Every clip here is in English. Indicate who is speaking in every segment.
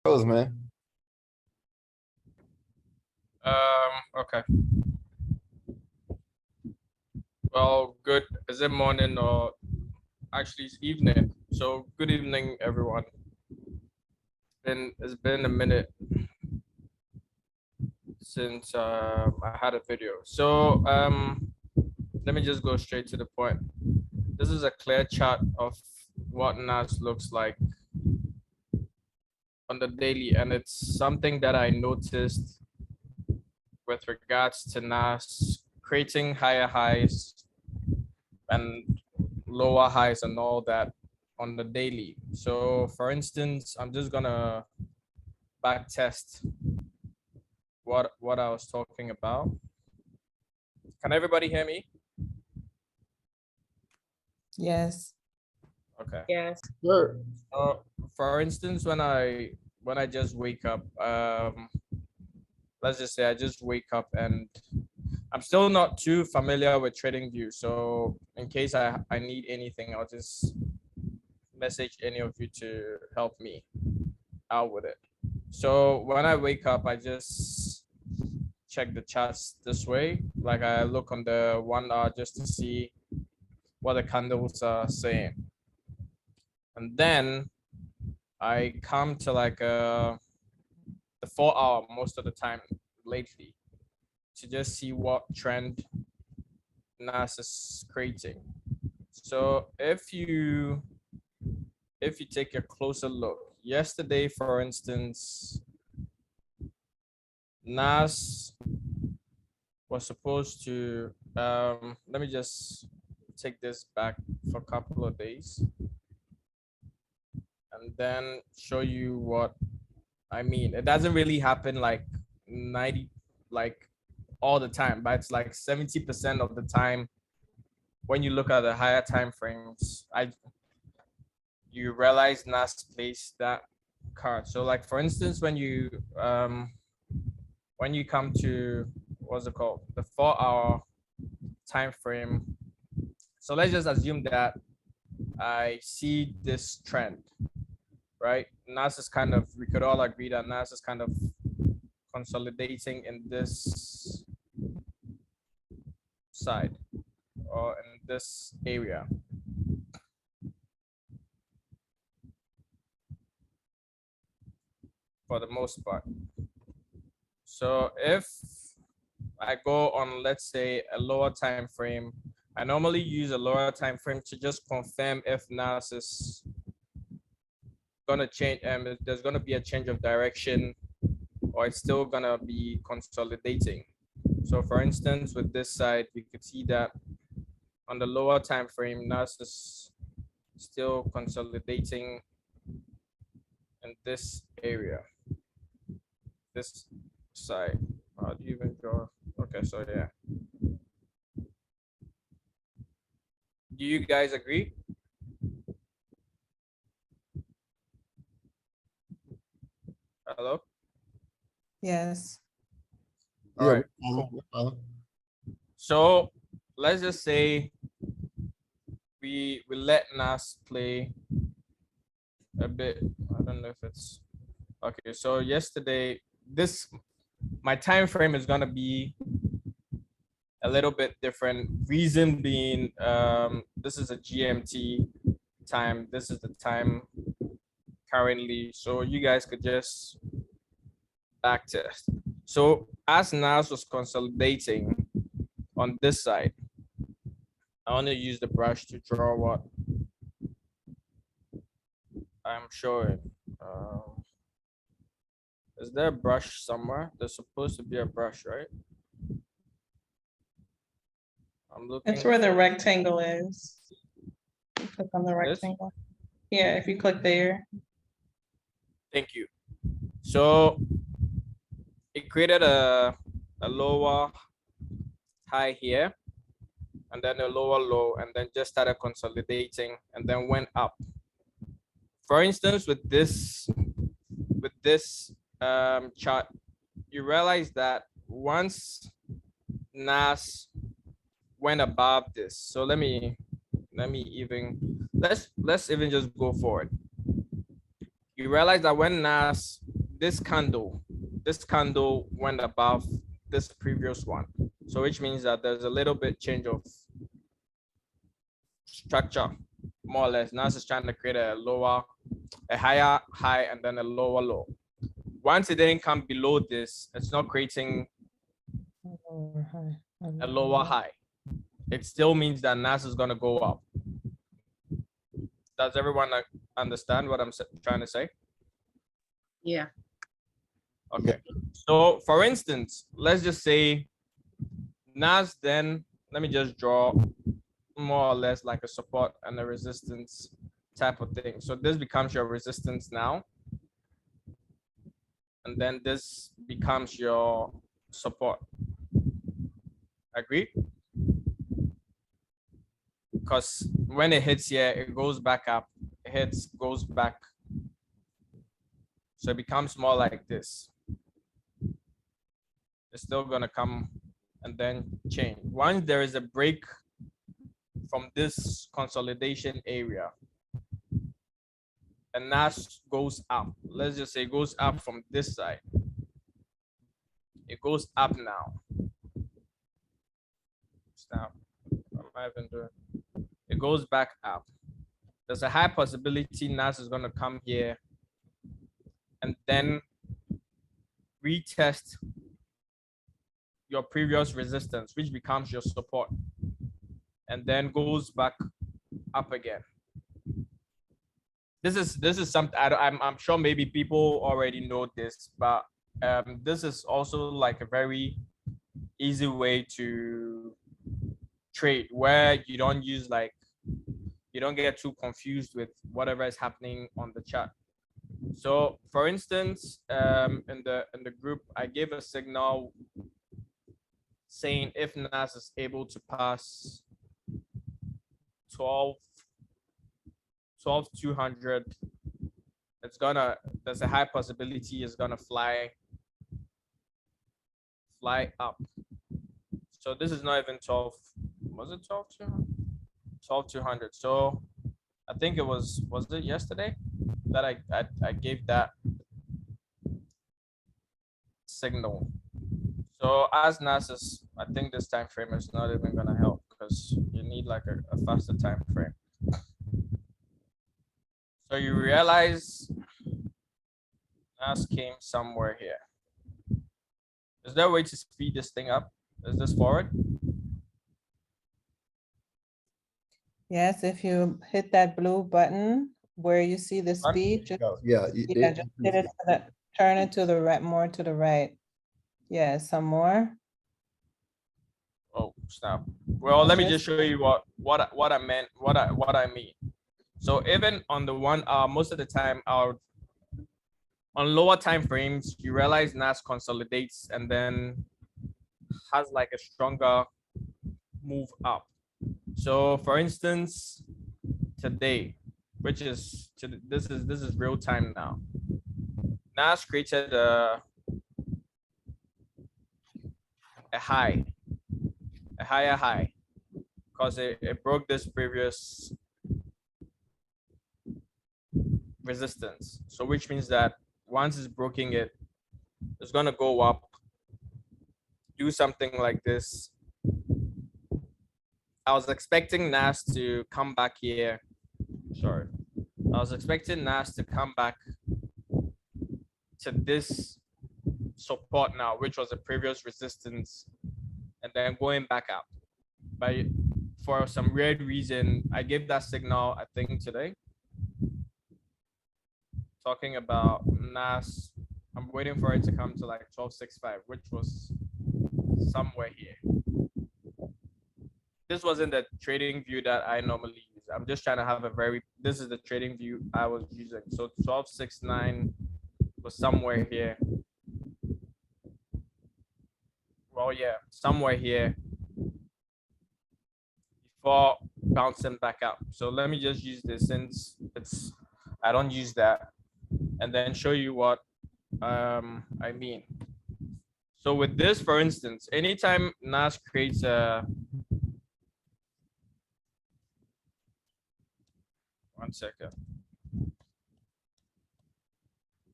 Speaker 1: Goes, man.
Speaker 2: Okay. Well, good. Is it morning or actually it's evening? So good evening, everyone. It's been a minute since I had a video. So let me just go straight to the point. This is a clear chart of what NAS looks like on the daily, and it's something that I noticed with regards to NAS creating higher highs and lower highs and all that on the daily. So for instance, I'm just gonna back test what I was talking about. Can everybody hear me?
Speaker 3: Yes.
Speaker 2: Okay.
Speaker 4: Yes.
Speaker 1: Sure.
Speaker 2: So for instance, when I just wake up, let's just say I just wake up and I'm still not too familiar with TradingView. So in case I need anything, I'll just message any of you to help me out with it. So when I wake up, I just check the charts this way. Like I look on the 1 hour just to see what the candles are saying. And then I come to like the 4 hour most of the time lately to just see what trend NAS is creating. So if you take a closer look, yesterday, for instance, NAS was supposed to, let me just take this back for a couple of days and then show you what I mean. It doesn't really happen like 90, like all the time, but it's like 70% of the time when you look at the higher time frames, you realize NAS plays that card. So like for instance, when you come to what's it called, the 4 hour time frame. So let's just assume that I see this trend, right? NAS is kind of, we could all agree that NAS is kind of consolidating in this side or in this area. For the most part. So if I go on, let's say, a lower time frame, I normally use a lower time frame to just confirm if NAS is gonna change, and there's gonna be a change of direction, or it's still gonna be consolidating. So for instance, with this side, we could see that on the lower time frame, NAS is still consolidating in this area, this side. How do you even draw? Okay, so yeah. Do you guys agree? Hello?
Speaker 3: Yes.
Speaker 2: All
Speaker 1: Yeah,
Speaker 2: right, cool. So let's just say we let NAS play a bit. I don't know if it's okay. So yesterday, my time frame is gonna be a little bit different. Reason being, this is a GMT time. This is the time currently. So you guys could just back test. So as NAS was consolidating on this side, I want to use the brush to draw what I'm showing. Is there a brush somewhere? There's supposed to be a brush, right? I'm looking.
Speaker 3: That's where the rectangle is. You click on the
Speaker 2: This?
Speaker 3: rectangle. Yeah, if you click there.
Speaker 2: Thank you. So it created a lower high here, and then a lower low, and then just started consolidating and then went up. For instance, with this chart, you realize that once NAS went above this, so let me even let's even just go forward. You realize that when NAS this candle went above this previous one. So which means that there's a little bit change of structure, more or less. NAS is trying to create a higher high and then a lower low. Once it didn't come below this, it's not creating a lower high. It still means that NAS is going to go up. Does everyone understand what I'm trying to say?
Speaker 3: Yeah.
Speaker 2: Okay. So for instance, let's just say NAS, then let me just draw more or less like a support and a resistance type of thing. So this becomes your resistance now. And then this becomes your support. Agree? Because when it hits here, it goes back up, it hits, goes back. So it becomes more like this. It's still gonna come and then change. Once there is a break from this consolidation area, and NAS goes up. Let's just say it goes up from this side. It goes up now. Stop. What am I even doing? It goes back up. There's a high possibility NAS is gonna come here and then retest your previous resistance, which becomes your support, and then goes back up again. This is something I'm sure maybe people already know this, but this is also like a very easy way to trade where you don't use you don't get too confused with whatever is happening on the chart. So for instance, in the group, I gave a signal saying if NAS is able to pass 12,200, there's a high possibility it's gonna fly up. So this is not even 12, was it 12,200? 12,200. So I think it was it yesterday that I gave that signal. So as NAS is, I think this time frame is not even gonna help because you need like a faster time frame. So you realize NAS came somewhere here. Is there a way to speed this thing up? Is this forward?
Speaker 3: Yes, if you hit that blue button where you see the speed, just,
Speaker 1: Yeah.
Speaker 3: just hit it turn it to the right, more to the right. Yeah, some more.
Speaker 2: Oh, stop. Well, let me just show you what I meant, what I mean. So even on the 1 hour, most of the time, on lower time frames, you realize NAS consolidates and then has like a stronger move up. So for instance, today, which is this is real time now. NAS created a high, a higher high, because it broke this previous resistance. So which means that once it's broken it, it's gonna go up, do something like this. I was expecting NAS to come back here. Sorry. I was expecting NAS to come back to this support now, which was a previous resistance, and then going back up. But for some weird reason, I gave that signal, I think today, talking about NAS. I'm waiting for it to come to like 1265, which was somewhere here. This wasn't the trading view that I normally use. I'm just trying to have this is the trading view I was using. So 1269 was somewhere here. Well, yeah, somewhere here before bouncing back up. So let me just use this since I don't use that, and then show you what I mean. So with this, for instance, anytime NAS creates a one second.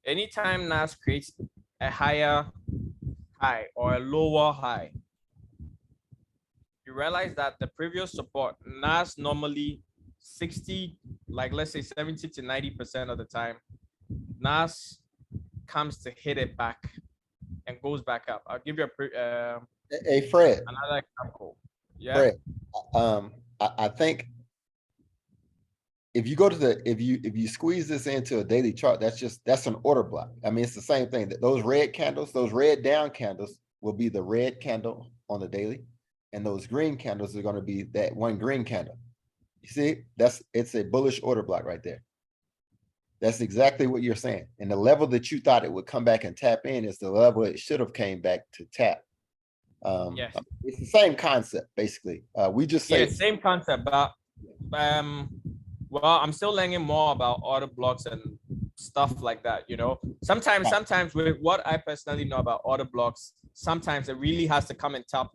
Speaker 2: anytime NAS creates a higher high or a lower high, you realize that the previous support, NAS normally 60, like let's say 70 to 90% of the time, NAS comes to hit it back and goes back up. I'll give you
Speaker 1: Hey, Fred.
Speaker 2: Another example. Yeah.
Speaker 1: Fred, I think if you go to if you squeeze this into a daily chart, that's an order block. I mean, it's the same thing. That those red candles, those red down candles will be the red candle on the daily, and those green candles are going to be that one green candle. You see, it's a bullish order block right there. That's exactly what you're saying. And the level that you thought it would come back and tap in is the level it should have came back to tap.
Speaker 2: Yes.
Speaker 1: It's the same concept, basically. We just say
Speaker 2: same concept, but well, I'm still learning more about order blocks and stuff like that, you know. Sometimes with what I personally know about order blocks, sometimes it really has to come and tap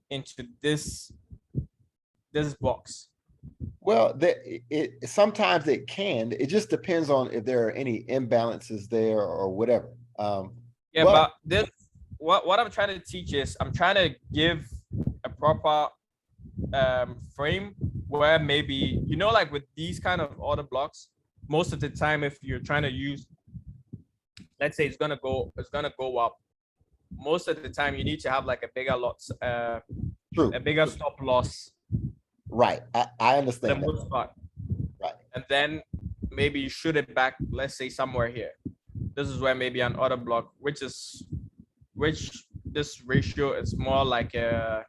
Speaker 2: into this box.
Speaker 1: Well, sometimes it can. It just depends on if there are any imbalances there or whatever.
Speaker 2: Yeah, but this what I'm trying to teach is I'm trying to give a proper frame where maybe, you know, like with these kind of order blocks, most of the time if you're trying to use, let's say it's gonna go up, most of the time you need to have like a bigger lots, a bigger stop loss.
Speaker 1: Right, I understand
Speaker 2: the most part.
Speaker 1: Right,
Speaker 2: and then maybe you shoot it back, let's say somewhere here. This is where maybe an order block, which this ratio is more like a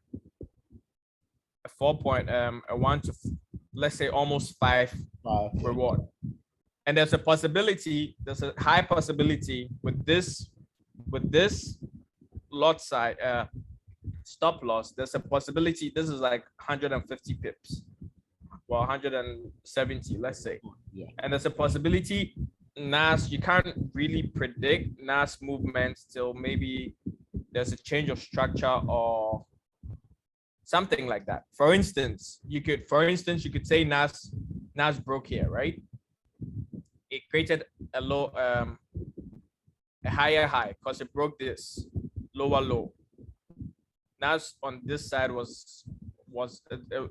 Speaker 2: 1 to, let's say almost 5 reward. And there's a high possibility with this lot size stop loss. There's a possibility this is like 150 pips, well 170, let's say.
Speaker 1: Yeah.
Speaker 2: And there's a possibility NAS, you can't really predict NAS movements till maybe there's a change of structure or something like that. For instance, you could say NAS broke here, right? It created a low, a higher high because it broke this lower low. NAS on this side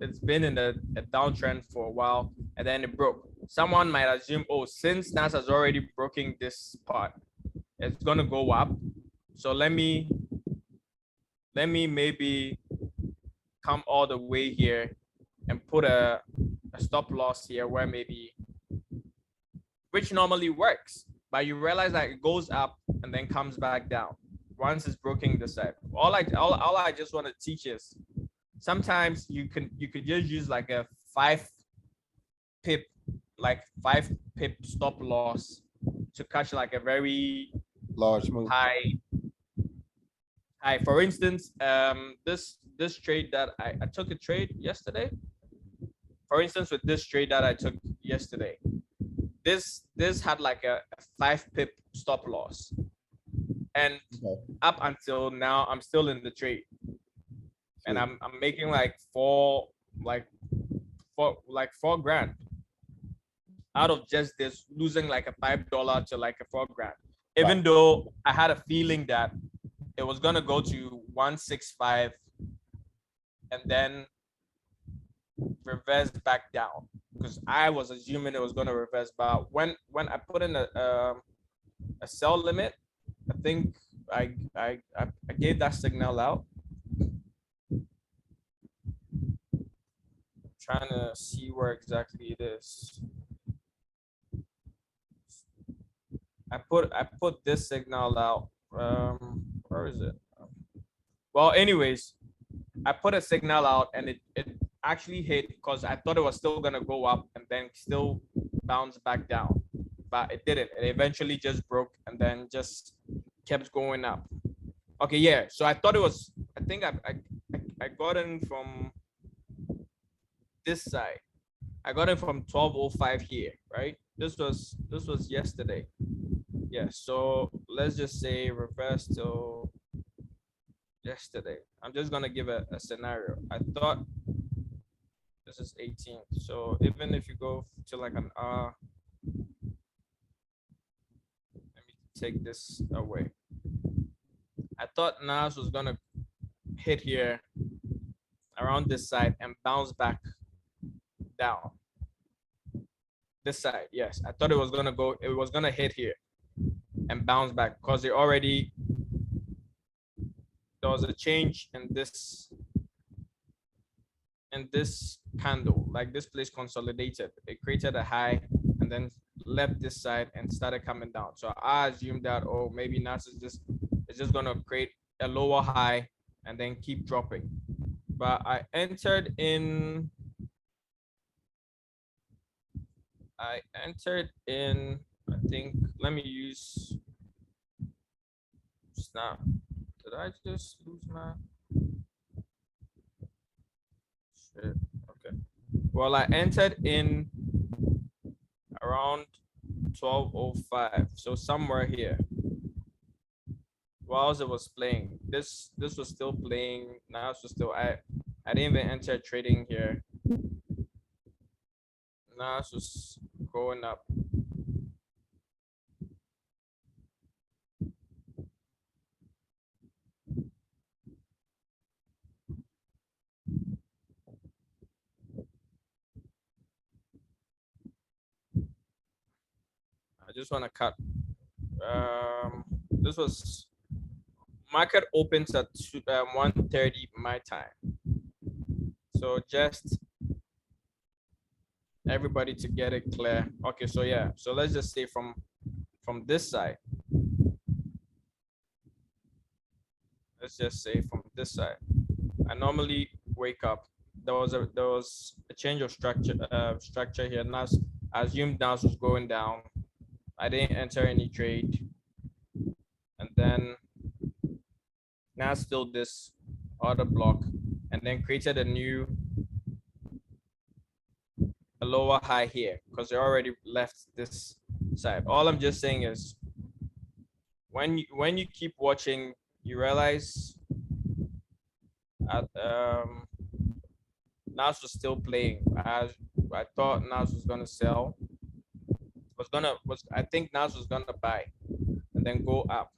Speaker 2: it's been in a downtrend for a while, and then it broke. Someone might assume, oh, since NAS has already broken this part, it's gonna go up. So let me maybe come all the way here and put a stop loss here where maybe, which normally works, but you realize that it goes up and then comes back down once it's broken the side. All I just want to teach is sometimes you could just use like a 5 pip stop loss to catch like a very
Speaker 1: large move.
Speaker 2: High. For instance, this trade that I took a trade yesterday. For instance, with this trade that I took yesterday, this had like a 5 pip stop loss, and up until now I'm still in the trade, and I'm making like four grand out of just this, losing like a $5 to like a $4 grand, even though I had a feeling that it was gonna go to 165 and then reverse back down, because I was assuming it was gonna reverse. But when I put in a sell limit, I think I gave that signal out. I'm trying to see where exactly it is. I put this signal out. Where is it? Well, anyways, I put a signal out and it actually hit, because I thought it was still gonna go up and then still bounce back down, but it didn't. It eventually just broke and then just kept going up. Okay, yeah. So I thought it was. I think I got in from this side. I got it from 1205 here, right? This was yesterday. Yeah. So let's just say reverse till yesterday. I'm just gonna give a scenario. I thought this is 18. So even if you go to like an hour, let me take this away. I thought NAS was gonna hit here around this side and bounce back down. This side, yes. I thought it was gonna hit here and bounce back because there was a change in this candle. Like this place consolidated. It created a high and then left this side and started coming down. So I assumed that, oh, maybe NAS is just gonna create a lower high and then keep dropping. But I entered in, I think, let me use Snap. Did I just lose my? Shit. Okay. Well, I entered in around 12:05, so somewhere here. Whilst it was playing, this was still playing. Now it's still I didn't even enter trading here. Now it's just going up. I just want to cut. This was market opens at 1:30 my time. So just everybody to get it clear. Okay, so yeah, so let's just say from this side. Let's just say from this side. I normally wake up. There was a change of structure here. NAS, I assumed NAS was going down. I didn't enter any trade. And then NAS filled this order block and then created a lower high here because they already left this side. All I'm just saying is when you keep watching, you realize NAS was still playing. I thought NAS was gonna sell. I think NAS was gonna buy and then go up.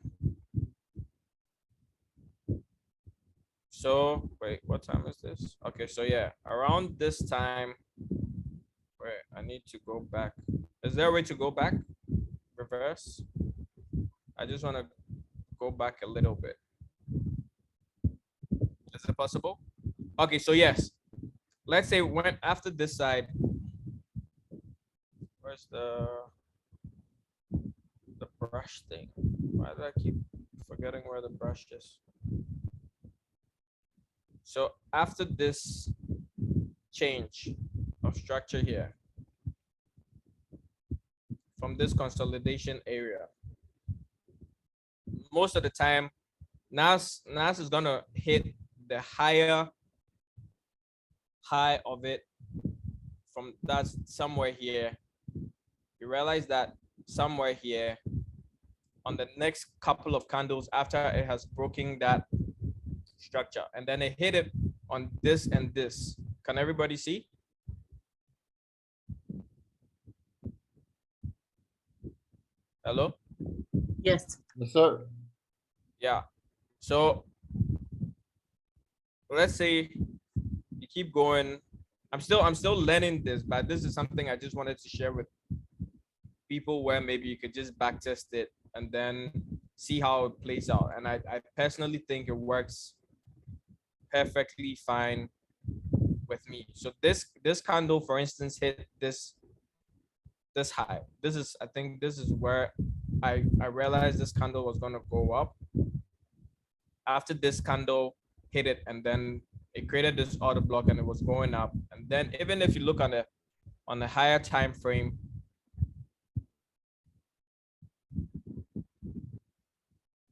Speaker 2: So wait, what time is this? Okay, so yeah, around this time. Wait, I need to go back. Is there a way to go back? Reverse? I just want to go back a little bit. Is it possible? Okay, so yes. Let's say when after this side, where's the brush thing? Why do I keep forgetting where the brush is? So after this change of structure here, from this consolidation area, most of the time, NAS is gonna hit the higher high of it from that's somewhere here. You realize that somewhere here on the next couple of candles after it has broken that structure, and then it hit it on this and this. Can everybody see? Hello?
Speaker 4: Yes.
Speaker 1: Yes, sir.
Speaker 2: Yeah. So let's say you keep going. I'm still learning this, but this is something I just wanted to share with people where maybe you could just back test it and then see how it plays out. And I personally think it works perfectly fine with me. So this candle, for instance, hit this high. I think this is where I realized this candle was gonna go up. After this candle hit it, and then it created this order block and it was going up. And then even if you look on the higher time frame,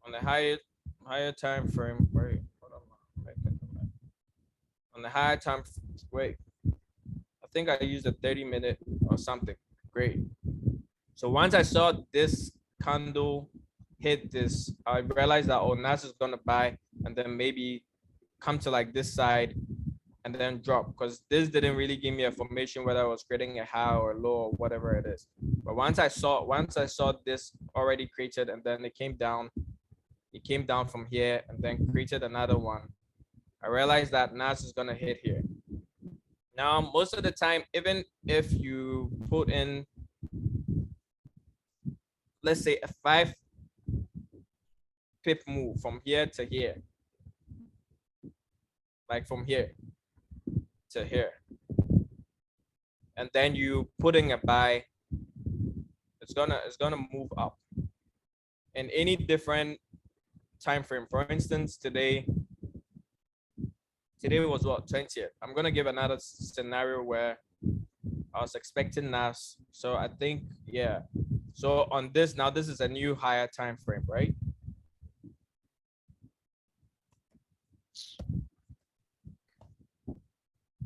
Speaker 2: on the higher time frame, wait, hold on, on the higher time, wait, I think I used a 30-minute or something. Great. So once I saw this candle hit this, I realized that, oh, NAS is gonna buy and then maybe come to like this side and then drop, because this didn't really give me information whether I was creating a high or low or whatever it is. But once I saw this already created, and then it came down from here and then created another one, I realized that NAS is gonna hit here. Now, most of the time, even if you put in, let's say, a 5 pip move from here to here, like from here to here, and then you put in a buy, it's gonna move up in any different time frame. For instance, today was what, 20th. I'm gonna give another scenario where I was expecting NAS. So I think, yeah. So on this, now this is a new higher time frame, right?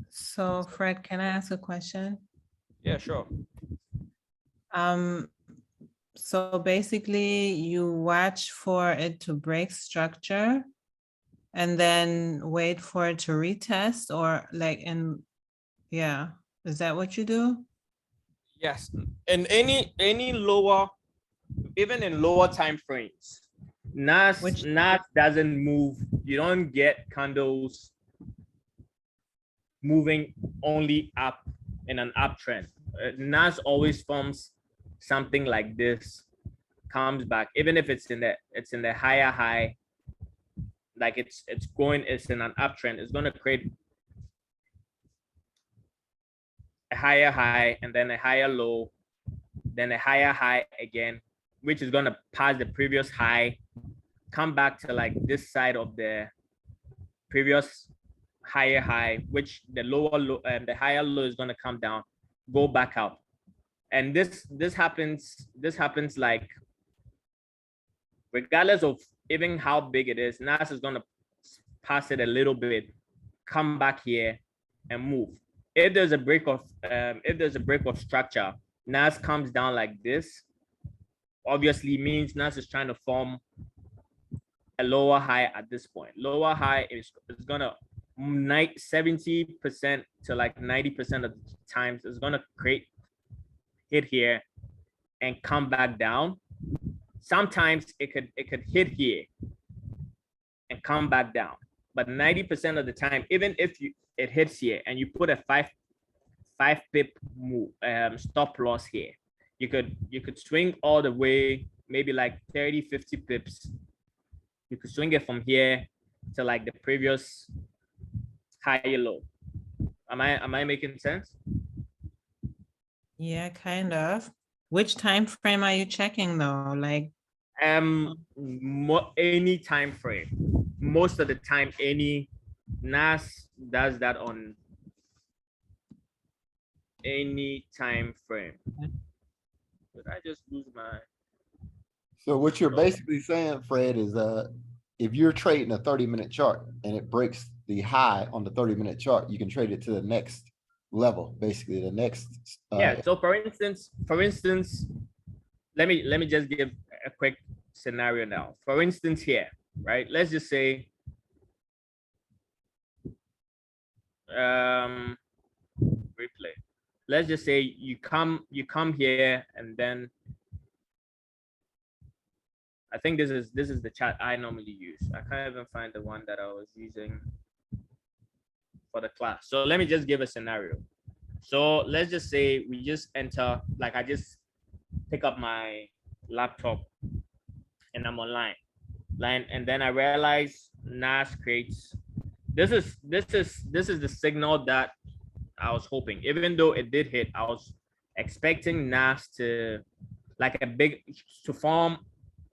Speaker 3: So Fred, can I ask a question?
Speaker 2: Yeah, sure.
Speaker 3: So basically you watch for it to break structure and then wait for it to retest, or like yeah, is that what you do?
Speaker 2: Yes. In any lower, even in lower time frames, NAS doesn't move. You don't get candles moving only up in an uptrend. NAS always forms something like this, comes back, even if it's in the higher high, like it's in an uptrend, it's going to create a higher high and then a higher low, then a higher high again, which is going to pass the previous high, come back to like this side of the previous higher high, which the lower low and the higher low is going to come down, go back up. And this happens like, regardless of even how big it is, NAS is going to pass it a little bit, come back here and move. If there's a break of structure, NAS comes down like this, obviously means NAS is trying to form a lower high at this point. Lower high is gonna 70% to like 90% of the times is gonna hit here and come back down. Sometimes it could hit here and come back down, but 90% of the time, even if it hits here and you put a 5 pip move stop loss here, you could swing all the way, maybe like 30-50 pips. You could swing it from here to like the previous higher low. Am I making sense?
Speaker 3: Yeah, kind of. Which time frame are you checking though? Like
Speaker 2: any time frame. Most of the time, any NAS does that on any time frame. Did I just lose my?
Speaker 1: So what you're basically saying, Fred, is if you're trading a 30-minute chart and it breaks the high on the 30-minute chart, you can trade it to the next level, basically the next.
Speaker 2: Yeah. So for instance, let me just give a quick scenario now. For instance, here, right? Let's just say replay. Let's just say you come here, and then I think this is the chat I normally use. I can't even find the one that I was using for the class. So let me just give a scenario. So let's just say we just enter, like I just pick up my laptop and I'm online, and then I realize NAS creates. This is the signal that I was hoping. Even though it did hit, I was expecting NAS to form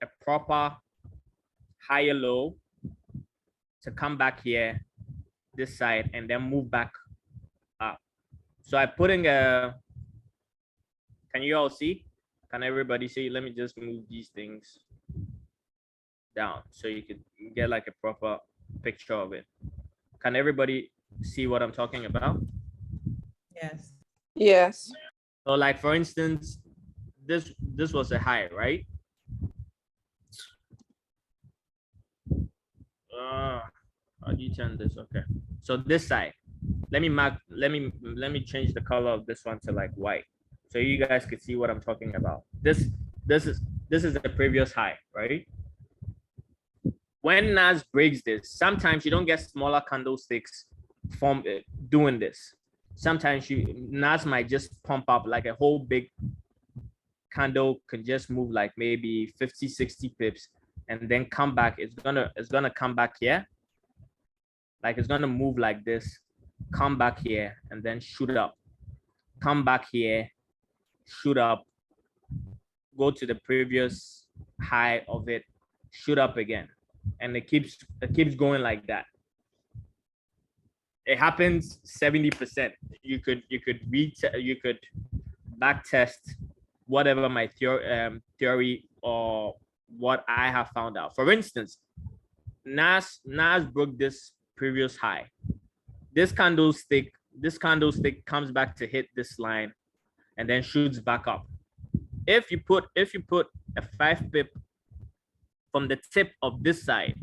Speaker 2: a proper higher low, to come back here this side and then move back up. So I put in a, can you all see? Can everybody see? Let me just move these things down so you could get like a proper picture of it. Can everybody see what I'm talking about?
Speaker 3: yes.
Speaker 4: Yes.
Speaker 2: So like, for instance, this was a high, right? How do you turn this? Okay. So this side, let me change the color of this one to like white
Speaker 4: so you guys could see what I'm talking about. This is the previous high, right? When NAS breaks this, sometimes you don't get smaller candlesticks from doing this. Sometimes NAS might just pump up like a whole big candle can just move like maybe 50, 60 pips and then come back. It's gonna come back here. Like it's gonna move like this, come back here and then shoot up. Come back here, shoot up, go to the previous high of it, shoot up again. And it keeps going like that. It happens 70%. You could back test whatever my theory or what I have found out. For instance, NAS broke this previous high. This candlestick comes back to hit this line and then shoots back up. If you put a 5 pip from the tip of this side,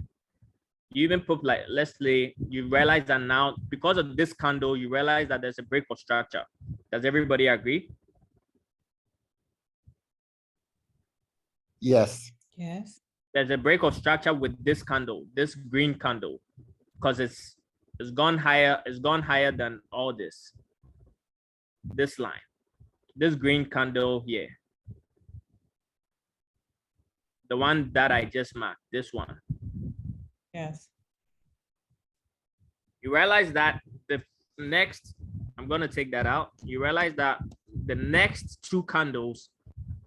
Speaker 4: you even put like, let's say you realize that now because of this candle, you realize that there's a break of structure. Does everybody agree?
Speaker 1: Yes.
Speaker 3: Yes.
Speaker 4: There's a break of structure with this candle, this green candle, because it's gone higher than all this line, this green candle here, the one that I just marked, this one.
Speaker 3: Yes.
Speaker 4: You realize that the next, I'm going to take that out. You realize that the next two candles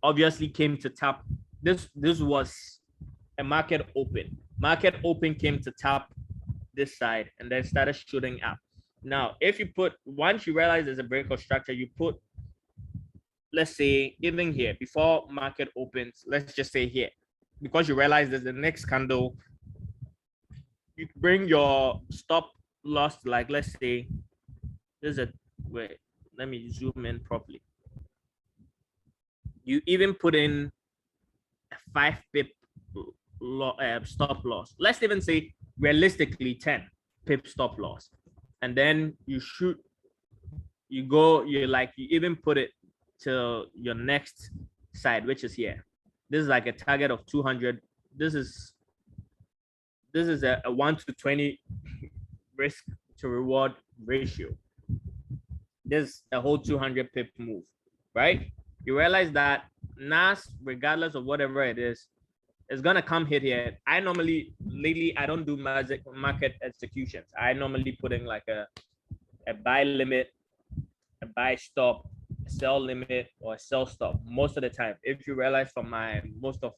Speaker 4: obviously came to tap. This was a market open. Market open came to tap this side and then started shooting up. Now, if you put, once you realize there's a break of structure, you put, let's say, even here, before market opens, let's just say here, because you realize there's the next candle, you bring your stop loss, like let's say, there's a, wait, let me zoom in properly. You even put in a 5 pip stop loss. Let's even say realistically 10 pip stop loss. And then you shoot, you even put it to your next side, which is here. This is like a target of 200. This is a 1 to 20 risk to reward ratio. This is a whole 200 pip move, right? You realize that NAS, regardless of whatever it is gonna come hit here. Lately, I don't do market executions. I normally put in like a buy limit, a buy stop, a sell limit, or a sell stop most of the time. If you realize from most of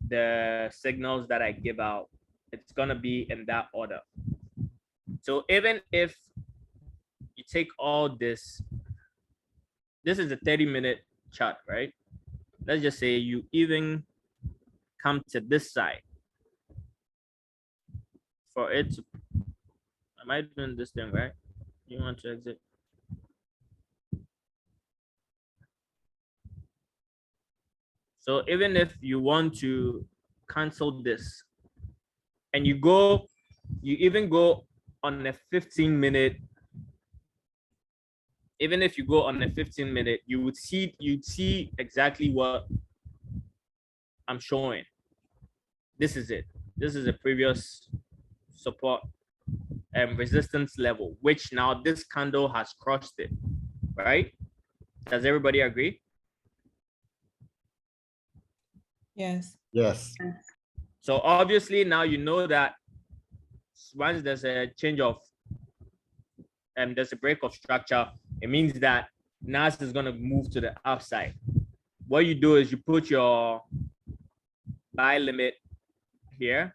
Speaker 4: the signals that I give out, it's gonna be in that order. So even if you take all this is a 30-minute chart, right? Let's just say you even come to this side for it to, am I doing this thing right? You want to exit? So even if you want to cancel this and you even go on a 15-minute, even if you go on a 15-minute, you'd see exactly what I'm showing. This is it. This is a previous support and resistance level, which now this candle has crossed it, right? Does everybody agree?
Speaker 3: Yes.
Speaker 1: Yes.
Speaker 4: So obviously now you know that once there's a change of there's a break of structure, it means that NAS is going to move to the upside. What you do is you put your buy limit here.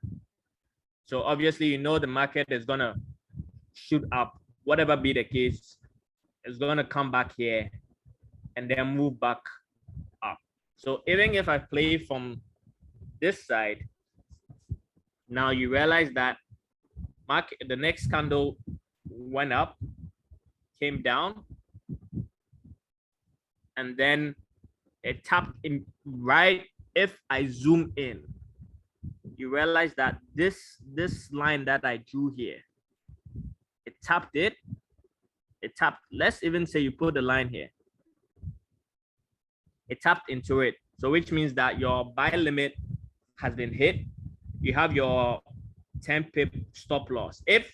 Speaker 4: So obviously you know the market is going to shoot up, whatever be the case, it's going to come back here and then move back up. So even if I play from this side, now you realize that the next candle went up, came down, and then it tapped in. Right, if I zoom in, you realize that this line that I drew here, it tapped, let's even say you put the line here, it tapped into it. So which means that your buy limit has been hit. You have your 10 pip stop loss. If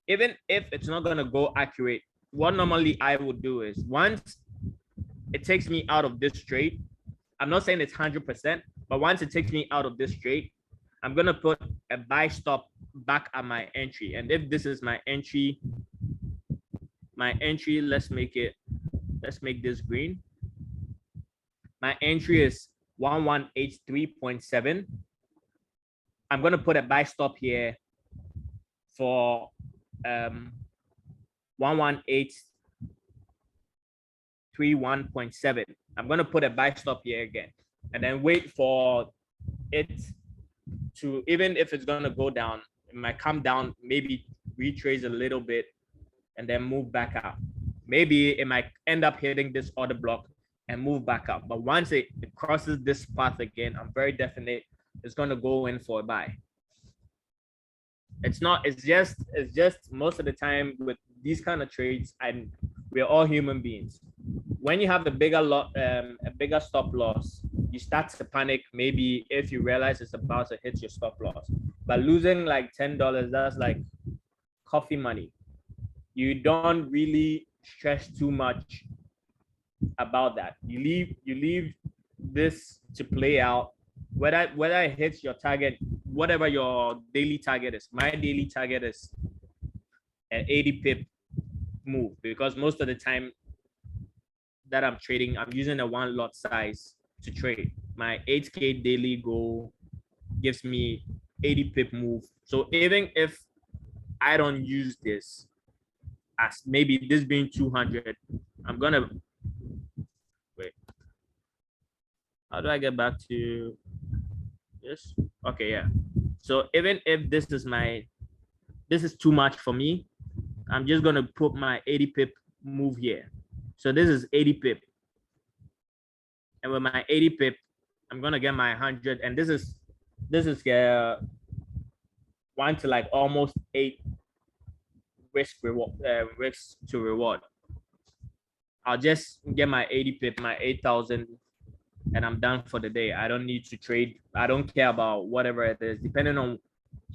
Speaker 4: even if it's not gonna go accurate, what normally I would do is once it takes me out of this trade, I'm not saying it's 100%, but once it takes me out of this trade, I'm gonna put a buy stop back at my entry. And if this is my entry, let's make this green. My entry is 1183.7. I'm gonna put a buy stop here for 1181.7. I'm gonna put a buy stop here again, and then wait for it to, even if it's gonna go down, it might come down, maybe retrace a little bit, and then move back up. Maybe it might end up hitting this order block and move back up. But once it crosses this path again, I'm very definite it's gonna go in for a buy. It's just most of the time with these kind of trades, and we're all human beings. When you have a bigger stop loss, you start to panic. Maybe if you realize it's about to hit your stop loss, but losing like $10, that's like coffee money. You don't really stress too much about that. You leave this to play out. Whether it hits your target, whatever your daily target is. My daily target is an 80 pip move, because most of the time that I'm trading, I'm using a one lot size to trade. My 8K daily goal gives me 80 pip move. So even if I don't use this, as maybe this being 200, I'm gonna wait. How do I get back to this? Okay, yeah. So even if this is too much for me, I'm just gonna put my 80 pip move here. So this is 80 pip, and with my 80 pip, I'm gonna get my 100, and this is 1 to like almost 8 risk to reward. I'll just get my 80 pip, my 8,000, and I'm done for the day. I don't need to trade. I don't care about whatever it is, depending on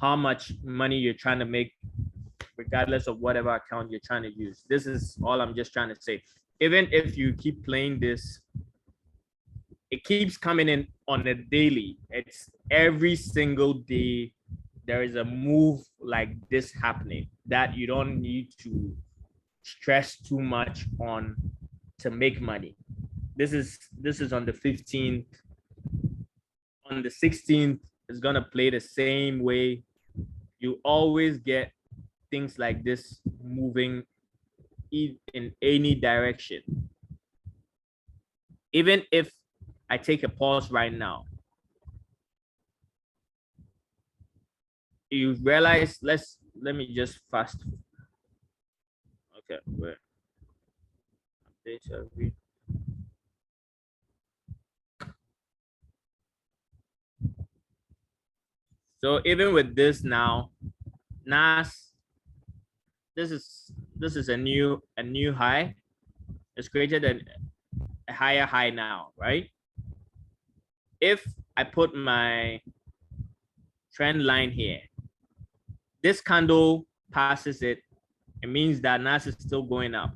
Speaker 4: how much money you're trying to make, regardless of whatever account you're trying to use. This is all I'm just trying to say. Even if you keep playing this, it keeps coming in on a daily. It's every single day there is a move like this happening that you don't need to stress too much on to make money. This is on the 15th. On the 16th, it's gonna play the same way. You always get things like this moving in any direction. Even if I take a pause right now, you realize, let me just fast. Okay, where? Updates every. So even with this now, NAS, this is a new high. It's created a higher high now, right? If I put my trend line here, this candle passes it, it means that NAS is still going up.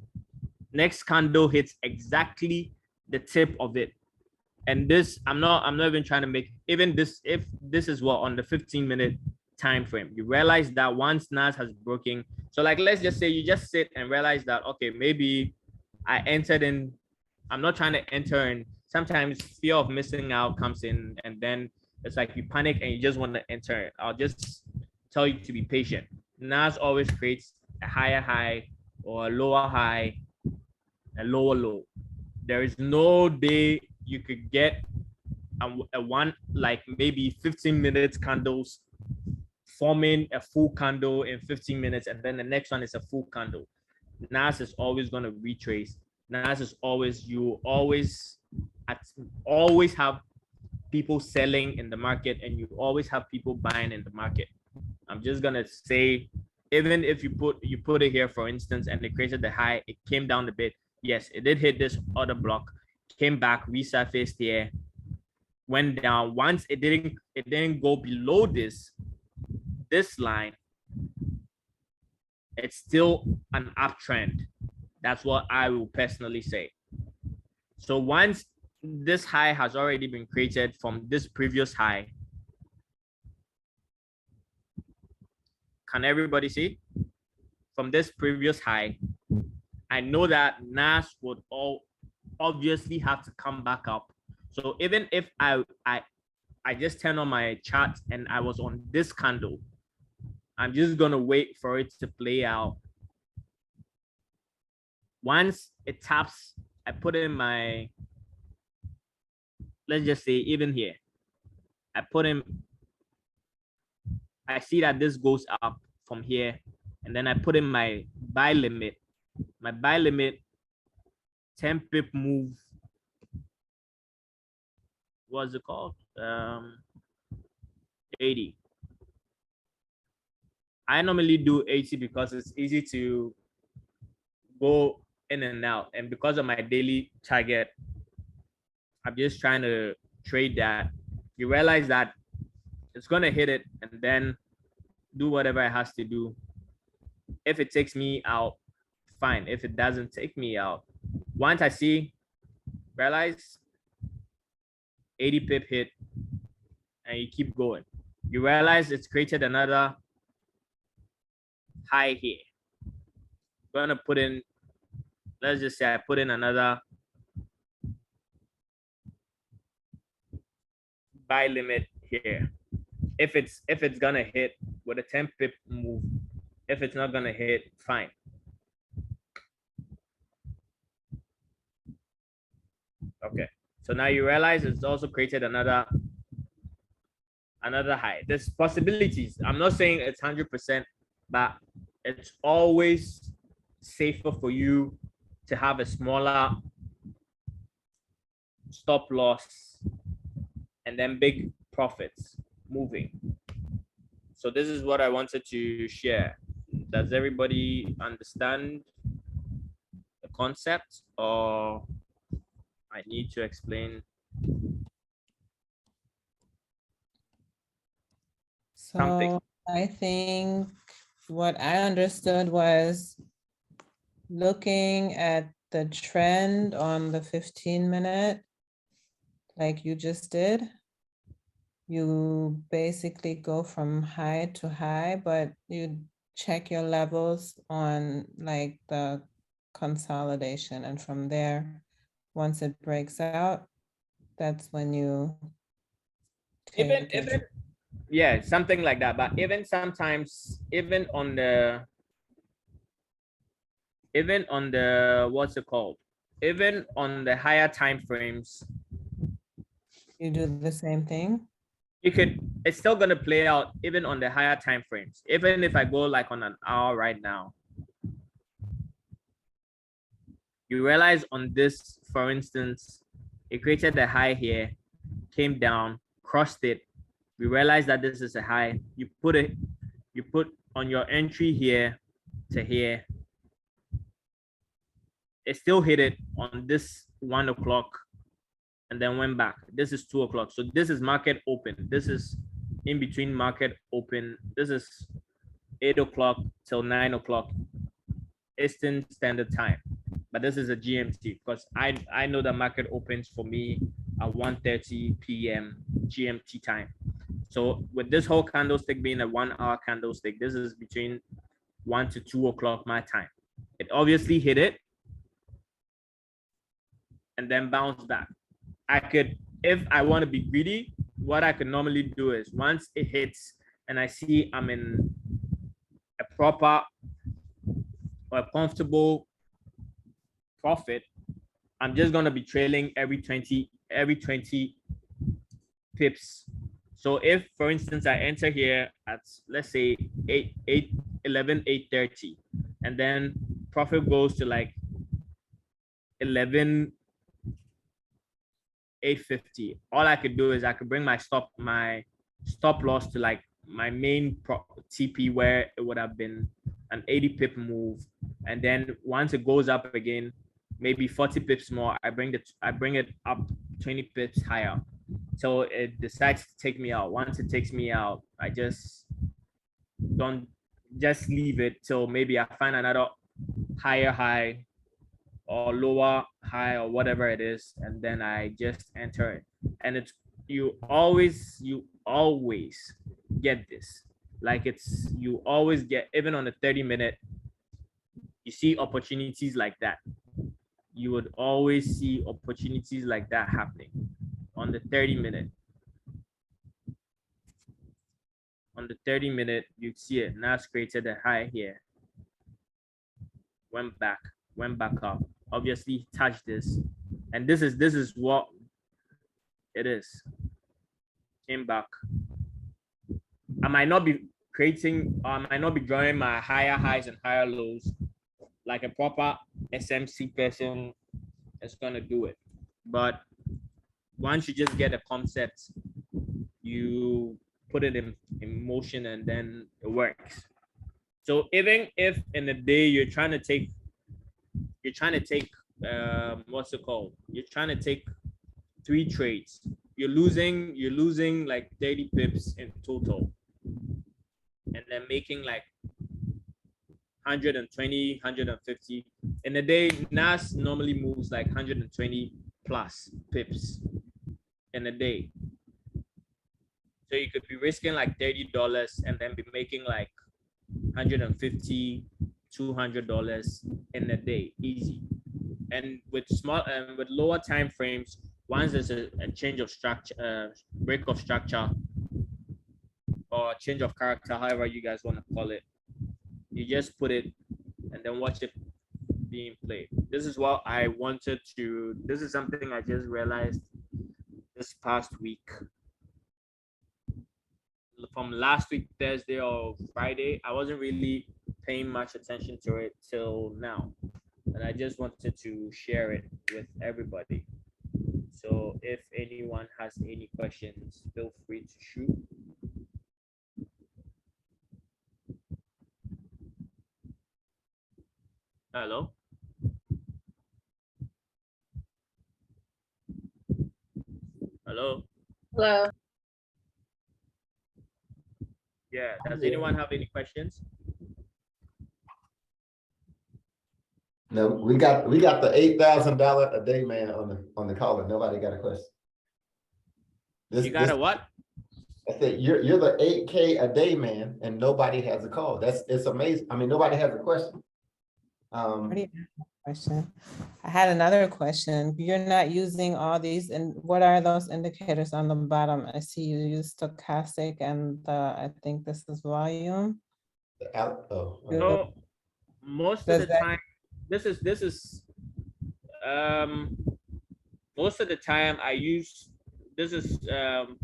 Speaker 4: Next candle hits exactly the tip of it. And this, I'm not even trying to make, even this, if this is what on the 15-minute time frame, you realize that once NAS has broken, so like let's just say you just sit and realize that, okay, maybe I entered in, I'm not trying to enter in. Sometimes fear of missing out comes in, and then it's like you panic and you just want to enter. I'll just tell you to be patient. NAS always creates a higher high or a lower high, a lower low. There is no day you could get a one, like maybe 15 minutes candles forming a full candle in 15 minutes, and then the next one is a full candle. NAS is always going to retrace. NAS is always, you always have people selling in the market, and you always have people buying in the market. I'm just gonna say, even if you put it here, for instance, and it created the high, it came down a bit. Yes, it did hit this other block. came back, resurfaced here, went down. Once it didn't go below this line, it's still an uptrend. That's what I will personally say. So once this high has already been created from this previous high, can everybody see? From this previous high, I know that NAS would all obviously have to come back up. So even if I just turn on my chart and I was on this candle, I'm just gonna wait for it to play out. Once it taps, I put in my, let's just say even here, I see that this goes up from here, and then I put in my buy limit. My buy limit, 10 pip move. What's it called? 80. I normally do 80 because it's easy to go in and out, and because of my daily target, I'm just trying to trade that. You realize that it's gonna hit it and then do whatever it has to do. If it takes me out, fine. If it doesn't take me out, once I realize 80 pip hit, and you keep going, you realize it's created another high here. I'm gonna put in, let's just say I put in another buy limit here. If it's gonna hit with a 10 pip move, if it's not gonna hit, fine. Okay, so now you realize it's also created another high. There's possibilities. I'm not saying it's 100%, but it's always safer for you to have a smaller stop loss and then big profits moving. So this is what I wanted to share. Does everybody understand the concept, or I need to explain? Something.
Speaker 3: So I think what I understood was looking at the trend on the 15-minute, like you just did. You basically go from high to high, but you check your levels on like the consolidation, and from there, once it breaks out, that's when you
Speaker 4: Even
Speaker 3: take it.
Speaker 4: yeah, something like that. But even sometimes, even on the what's it called? Even on the higher time frames,
Speaker 3: You do the same thing.
Speaker 4: it's still gonna play out even on the higher time frames. Even if I go like on an hour right now, you realize on this, for instance, it created a high here, came down, crossed it. We realize that this is a high. You put on your entry here to here. It still hit it on this 1 o'clock and then went back. This is 2 o'clock. So this is market open. This is in between market open. This is 8 o'clock till 9 o'clock Eastern Standard Time. But this is a GMT because I know the market opens for me at 1:30 p.m. GMT time. So with this whole candlestick being a 1 hour candlestick, this is between 1 to 2 o'clock my time. It obviously hit it and then bounce back. I could, if I want to be greedy, what I could normally do is once it hits and I see I'm in a proper or a comfortable profit, I'm just going to be trailing every 20 pips. So if, for instance, I enter here at, let's say 8:30, and then profit goes to like 11,850, all I could do is I could bring my stop loss to like my main TP where it would have been an 80 pip move, and then once it goes up again, maybe 40 pips more. I bring it up 20 pips higher. So it decides to take me out. Once it takes me out, I just don't just leave it till maybe I find another higher high or lower high or whatever it is, and then I just enter it. And it's you always get this. Like it's you always get, even on the 30-minute, you see opportunities like that. You would always see opportunities like that happening on the 30-minute. On the 30-minute, you'd see it. NAS created a high here, went back up. Obviously, touched this, and this is what it is. Came back. I might not be creating, I might not be drawing my higher highs and higher lows like a proper SMC person is gonna do it. But once you just get a concept, you put it in motion and then it works. So even if in the day you're trying to take what's it called? You're trying to take 3 trades. You're losing like 30 pips in total. And then making like 120, 150. In a day, NAS normally moves like 120 plus pips in a day. So you could be risking like $30 and then be making like 150, $200 in a day, easy. And with lower time frames, once there's a change of structure, break of structure, or change of character, however you guys want to call it, you just put it and then watch it being played. This is what I wanted to. This is something I just realized this past week. From last week, Thursday or Friday, I wasn't really paying much attention to it till now. And I just wanted to share it with everybody. So if anyone has any questions, feel free to shoot. Hello? Hello?
Speaker 5: Hello.
Speaker 4: Yeah, does anyone have any questions?
Speaker 1: No, we got the $8,000 a day man on the caller. Nobody got a question.
Speaker 4: You got a what?
Speaker 1: I said you're the 8K a day man, and nobody has a call. It's amazing. I mean, nobody has a question.
Speaker 3: Question. I had another question. You're not using all these, and what are those indicators on the bottom? I see you use stochastic and I think this is volume.
Speaker 4: So most of the time, this is most of the time I use, this is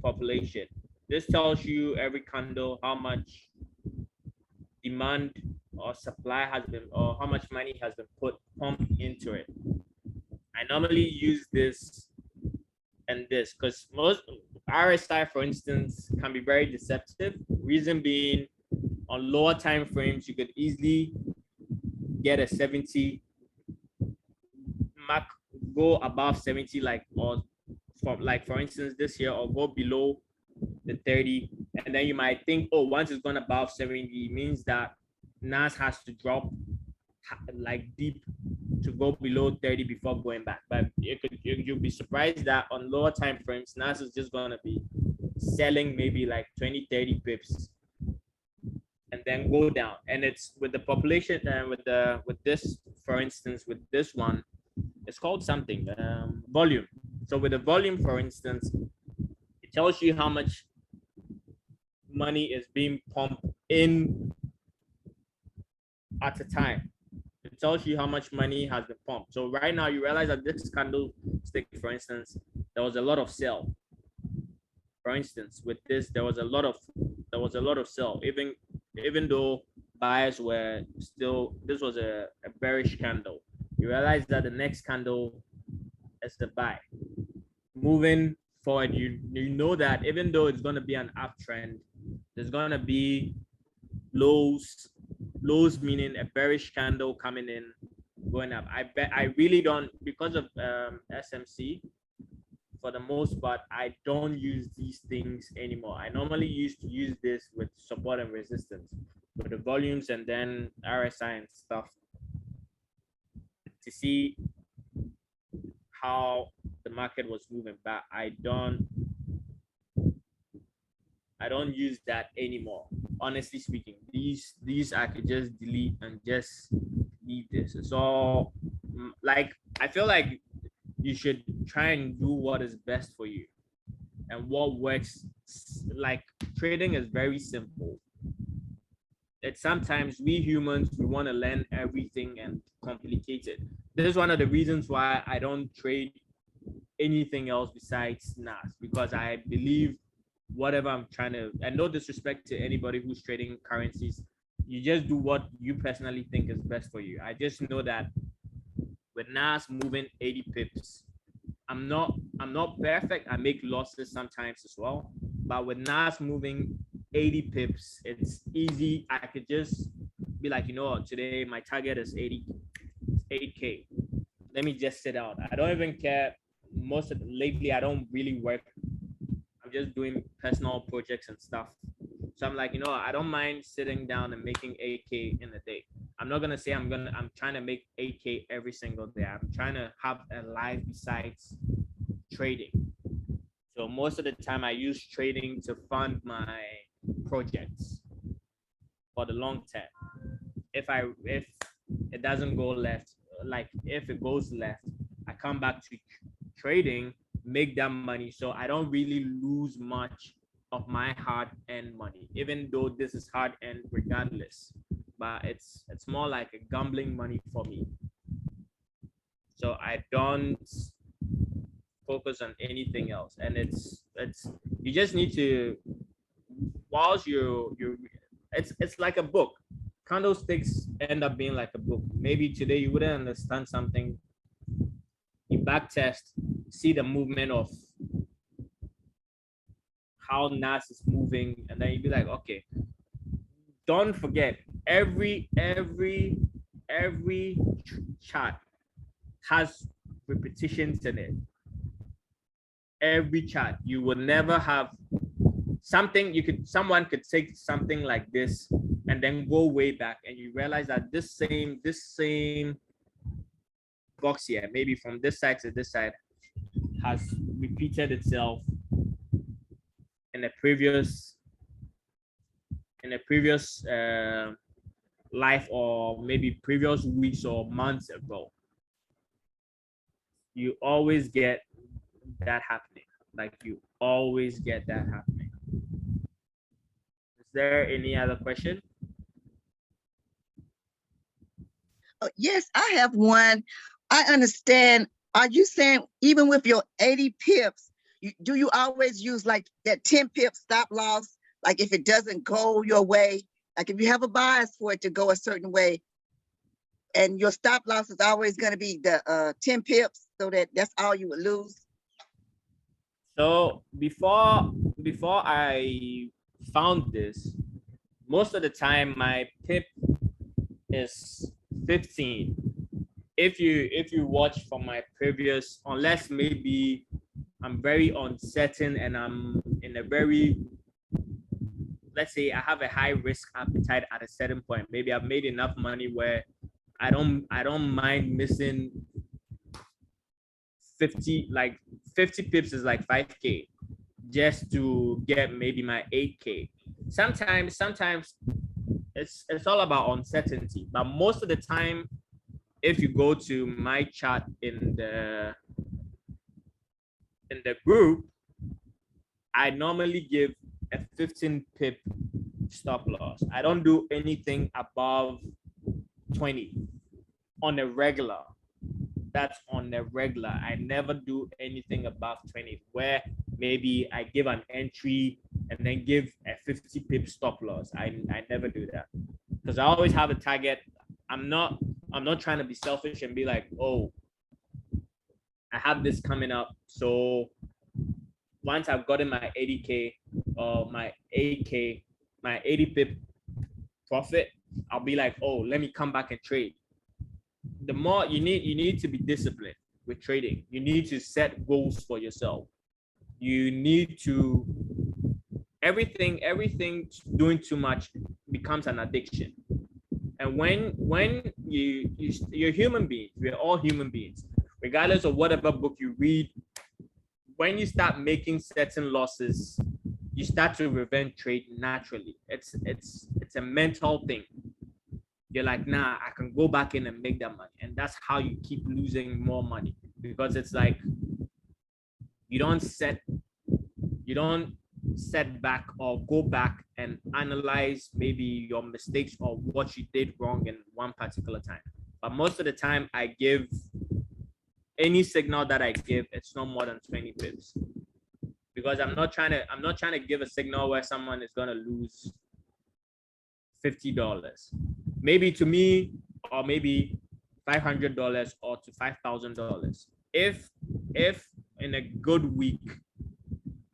Speaker 4: population. This tells you every candle how much demand or supply has been, or how much money has been pumped into it. I normally use this and this because most RSI, for instance, can be very deceptive. Reason being, on lower time frames, you could easily get a 70 mark, go above 70, like, or from, like, for instance, this year, or go below the 30, and then you might think, oh, once it's gone above 70, means that NAS has to drop like deep to go below 30 before going back. But you'll be surprised that on lower time frames, NAS is just going to be selling maybe like 20, 30 pips and then go down. And it's with the population and with this, for instance, with this one, it's called something, volume. So with the volume, for instance, it tells you how much money is being pumped in at a time. It tells you how much money has been pumped. So right now you realize that this candlestick, for instance, there was a lot of sell. For instance, with this, there was a lot of sell, even though buyers were still, this was a bearish candle. You realize that the next candle is the buy. Moving forward, you know that even though it's going to be an uptrend, there's going to be lows, meaning a bearish candle coming in, going up. I really don't, because of SMC. For the most part, I don't use these things anymore. I normally used to use this with support and resistance, with the volumes and then RSI and stuff, to see how the market was moving. But I don't use that anymore. Honestly speaking, these I could just delete and just leave this. So like, I feel like you should try and do what is best for you and what works. Like, trading is very simple. It's sometimes we humans, we want to learn everything and complicate it. This is one of the reasons why I don't trade anything else besides NAS, because I believe whatever I'm trying to, and no disrespect to anybody who's trading currencies, you just do what you personally think is best for you. I just know that with NAS moving 80 pips, I'm not perfect. I make losses sometimes as well, but with NAS moving 80 pips, it's easy. I could just be like, you know what, today my target is 8K. Let me just sit out. I don't even care. Lately, I don't really work. I'm just doing personal projects and stuff. So I'm like, you know, I don't mind sitting down and making 8K in a day. I'm not gonna say I'm trying to make 8K every single day. I'm trying to have a life besides trading. So most of the time I use trading to fund my projects for the long term. If it doesn't go left, like if it goes left, I come back to trading, make that money. So I don't really lose much of my hard-earned money, even though this is hard-earned regardless. But it's more like a gambling money for me. So I don't focus on anything else. And it's you just need to, whilst you it's like a book. Candlesticks end up being like a book. Maybe today you wouldn't understand something. You back test, see the movement of how NAS is moving, and then you'd be like, okay, don't forget, every chart has repetitions in it. Every chart, you will never have something. Someone could take something like this and then go way back, and you realize that this same box here, maybe from this side to this side, has repeated itself in a previous life, or maybe previous weeks or months ago. You always get that happening. Like, you always get that happening. Is there any other question?
Speaker 5: Yes, I have one. I understand. Are you saying even with your 80 pips, do you always use like that 10 pip stop loss? Like if it doesn't go your way, like if you have a bias for it to go a certain way, and your stop loss is always going to be the 10 pips, so that's all you would lose?
Speaker 4: So before I found this, most of the time my pip is 15. If you watch from my previous, unless maybe I'm very uncertain and I'm in a very, let's say I have a high risk appetite at a certain point, maybe I've made enough money where I don't mind missing 50, like 50 pips is like 5K just to get maybe my 8K. Sometimes it's all about uncertainty, but most of the time, if you go to my chart in the group, I normally give a 15 pip stop loss. I don't do anything above 20 on a regular. That's on a regular. I never do anything above 20, where maybe I give an entry and then give a 50 pip stop loss. I never do that, because I always have a target. I'm not trying to be selfish and be like, oh, I have this coming up, so once I've gotten my 80K or my 8K, my 80 pip profit, I'll be like, oh, let me come back and trade. the more you need to be disciplined with trading. You need to set goals for yourself. You need to everything doing too much becomes an addiction. And when you're human beings, we're all human beings, regardless of whatever book you read. When you start making certain losses, you start to revenge trade naturally. It's a mental thing. You're like, nah, I can go back in and make that money. And that's how you keep losing more money, because it's like you don't set back or go back and analyze maybe your mistakes or what you did wrong in one particular time. But most of the time, I give any signal that I give, it's no more than 20 pips, because I'm not trying to give a signal where someone is gonna lose $50, maybe to me, or maybe $500 or to $5,000. If in a good week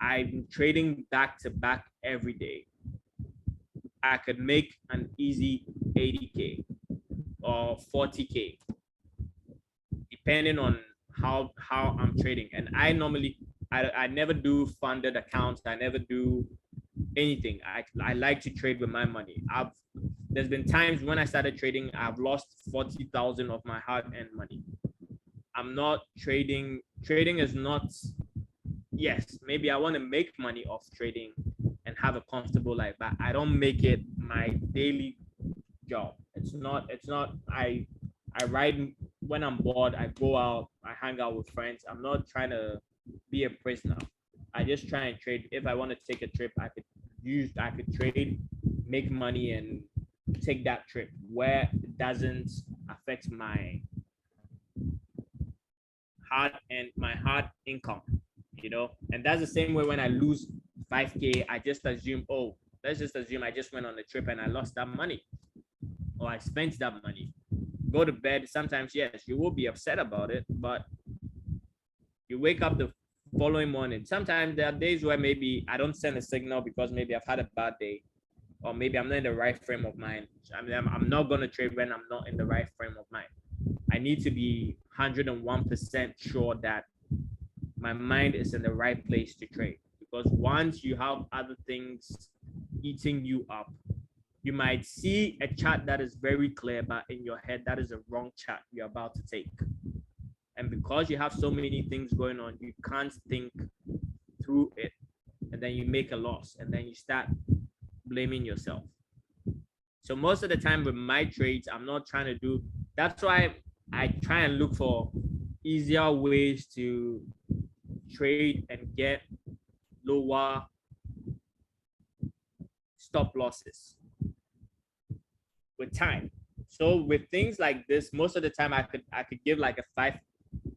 Speaker 4: I'm trading back to back every day, I could make an easy 80K or 40K, depending on how I'm trading. And I normally, I never do funded accounts. I never do anything. I like to trade with my money. There's been times when I started trading, I've lost 40,000 of my hard-earned money. I'm not trading. Trading is not, yes, maybe I want to make money off trading and have a comfortable life, but I don't make it my daily job. It's not, I ride when I'm bored, I go out, I hang out with friends. I'm not trying to be a prisoner. I just try and trade. If I want to take a trip, I could trade, make money, and take that trip where it doesn't affect my hard income, you know. And that's the same way when I lose 5K, I just assume, oh, let's just assume I just went on a trip and I lost that money, or I spent that money. Go to bed. Sometimes, yes, you will be upset about it, but you wake up the following morning. Sometimes there are days where maybe I don't send a signal because maybe I've had a bad day, or maybe I'm not in the right frame of mind. I mean, I'm not going to trade when I'm not in the right frame of mind. I need to be 101% sure that my mind is in the right place to trade, because once you have other things eating you up, you might see a chart that is very clear, but in your head, that is a wrong chart you're about to take. And because you have so many things going on, you can't think through it. And then you make a loss, and then you start blaming yourself. So most of the time with my trades, I'm not trying to do, that's why I try and look for easier ways to trade and get lower stop losses with time. So with things like this, most of the time I could give like a 5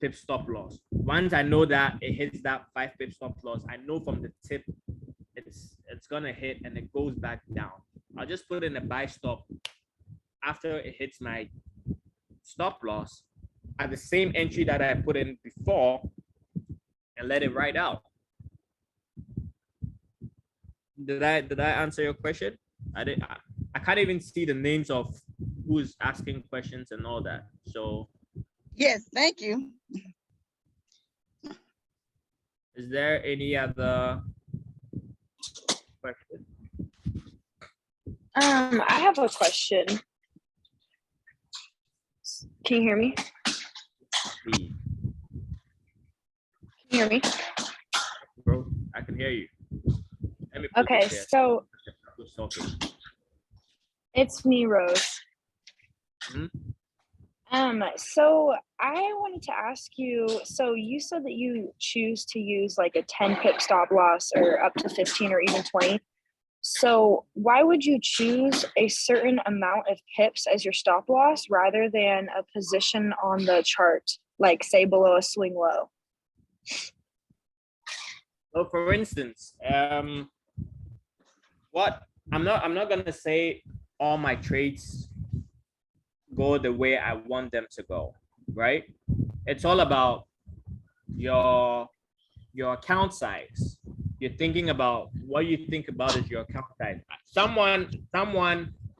Speaker 4: pip stop loss. Once I know that it hits that 5 pip stop loss, I know from the tip it's gonna hit and it goes back down. I'll just put in a buy stop after it hits my stop loss at the same entry that I put in before, and let it ride out. Did I answer your question? I can't even see the names of who's asking questions and all that. So
Speaker 5: Yes, thank you.
Speaker 4: is there any other question?
Speaker 6: I have a question. Can you hear me?
Speaker 4: Please.
Speaker 6: Can you hear me?
Speaker 4: Bro, I can hear you. Let me put
Speaker 6: Okay,
Speaker 4: this here.
Speaker 6: so
Speaker 4: Who's talking?
Speaker 6: it's me, Rose. So I wanted to ask you, so you said that you choose to use like a 10 pip stop loss or up to 15 or even 20. So why would you choose a certain amount of pips as your stop loss rather than a position on the chart, like say below a swing low?
Speaker 4: So for instance, what I'm not gonna say all my trades go the way I want them to go, right? It's all about your account size. You're thinking about what you think about is your account size. Someone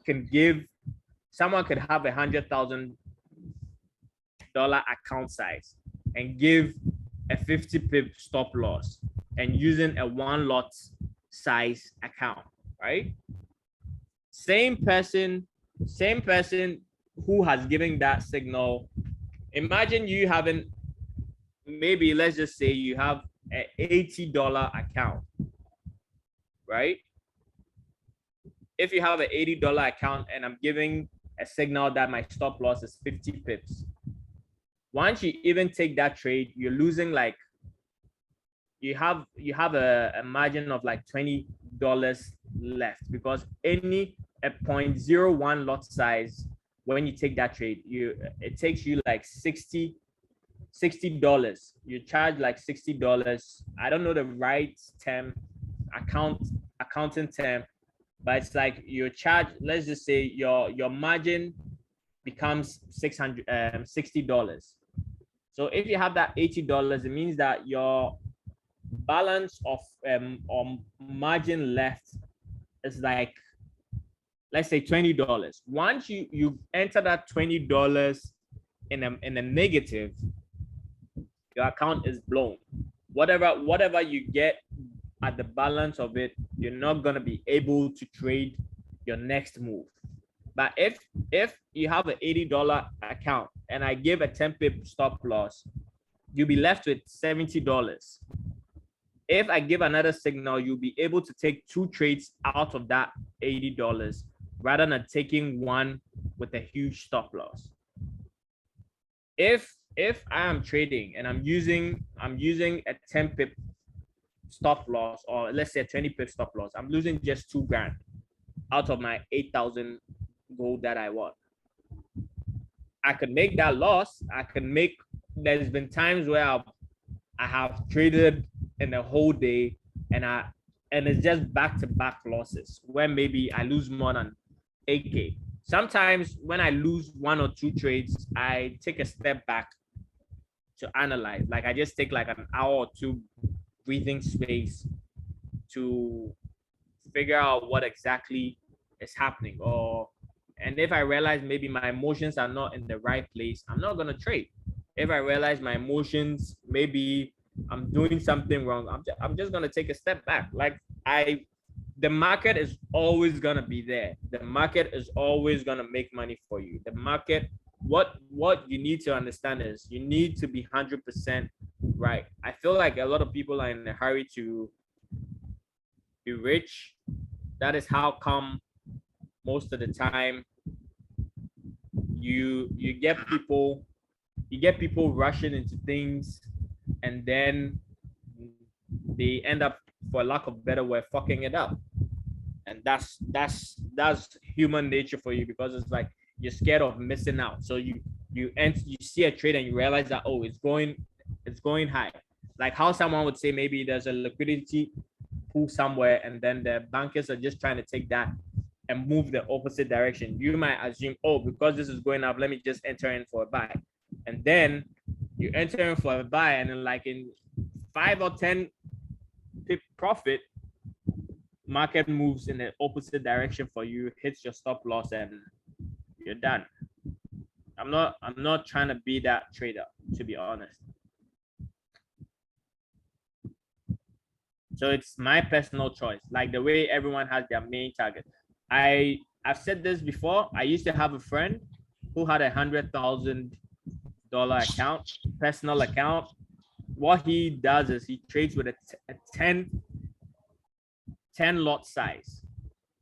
Speaker 4: could have $100,000 account size and give a 50 pip stop loss and using a 1 lot size account, right? Same person who has given that signal. Imagine you having, maybe let's just say you have an $80 account, right? If you have an $80 account and I'm giving a signal that my stop loss is 50 pips, once you even take that trade, you're losing like, you have a margin of like $20 left, because any a 0.01 lot size, when you take that trade, it takes you like $60. You charge like $60. I don't know the right term, accounting term, but it's like your charge, let's just say your margin becomes $60. So if you have that $80, it means that your balance of margin left is like, let's say $20. Once you enter that $20 in a negative, your account is blown. Whatever you get at the balance of it, you're not gonna be able to trade your next move. But if you have an $80 account and I give a 10 pip stop loss, you'll be left with $70. If I give another signal, you'll be able to take 2 trades out of that $80 rather than taking one with a huge stop loss. If I am trading and I'm using a 10 pip stop loss, or let's say a 20 pip stop loss, I'm losing just $2,000 out of my 8,000 gold that I want. I could make that loss. There's been times where I have traded in a whole day and it's just back-to-back losses where maybe I lose more than 8K. Sometimes when I lose 1 or 2 trades, I take a step back to analyze. Like I just take like an hour or 2 breathing space to figure out what exactly is happening. And if I realize maybe my emotions are not in the right place, I'm not gonna trade. If I realize my emotions, maybe I'm doing something wrong, I'm just gonna take a step back. Like the market is always gonna be there. The market is always gonna make money for you. The market, what you need to understand is you need to be 100% right. I feel like a lot of people are in a hurry to be rich. That is how come most of the time you get people rushing into things, and then they end up, for lack of a better word, fucking it up. And that's human nature for you, because it's like you're scared of missing out. So you see a trade and you realize that, oh, it's going high. Like how someone would say maybe there's a liquidity pool somewhere, and then the bankers are just trying to take that and move the opposite direction. You might assume, oh, because this is going up, let me just enter in for a buy. And then you enter in for a buy, and then like in 5 or 10 pip profit, market moves in the opposite direction for you, hits your stop loss, and you're done. I'm not trying to be that trader, to be honest. So it's my personal choice, like the way everyone has their main target. I've said this before. I used to have a friend who had $100,000 account, personal account. What he does is he trades with a 10 lot size,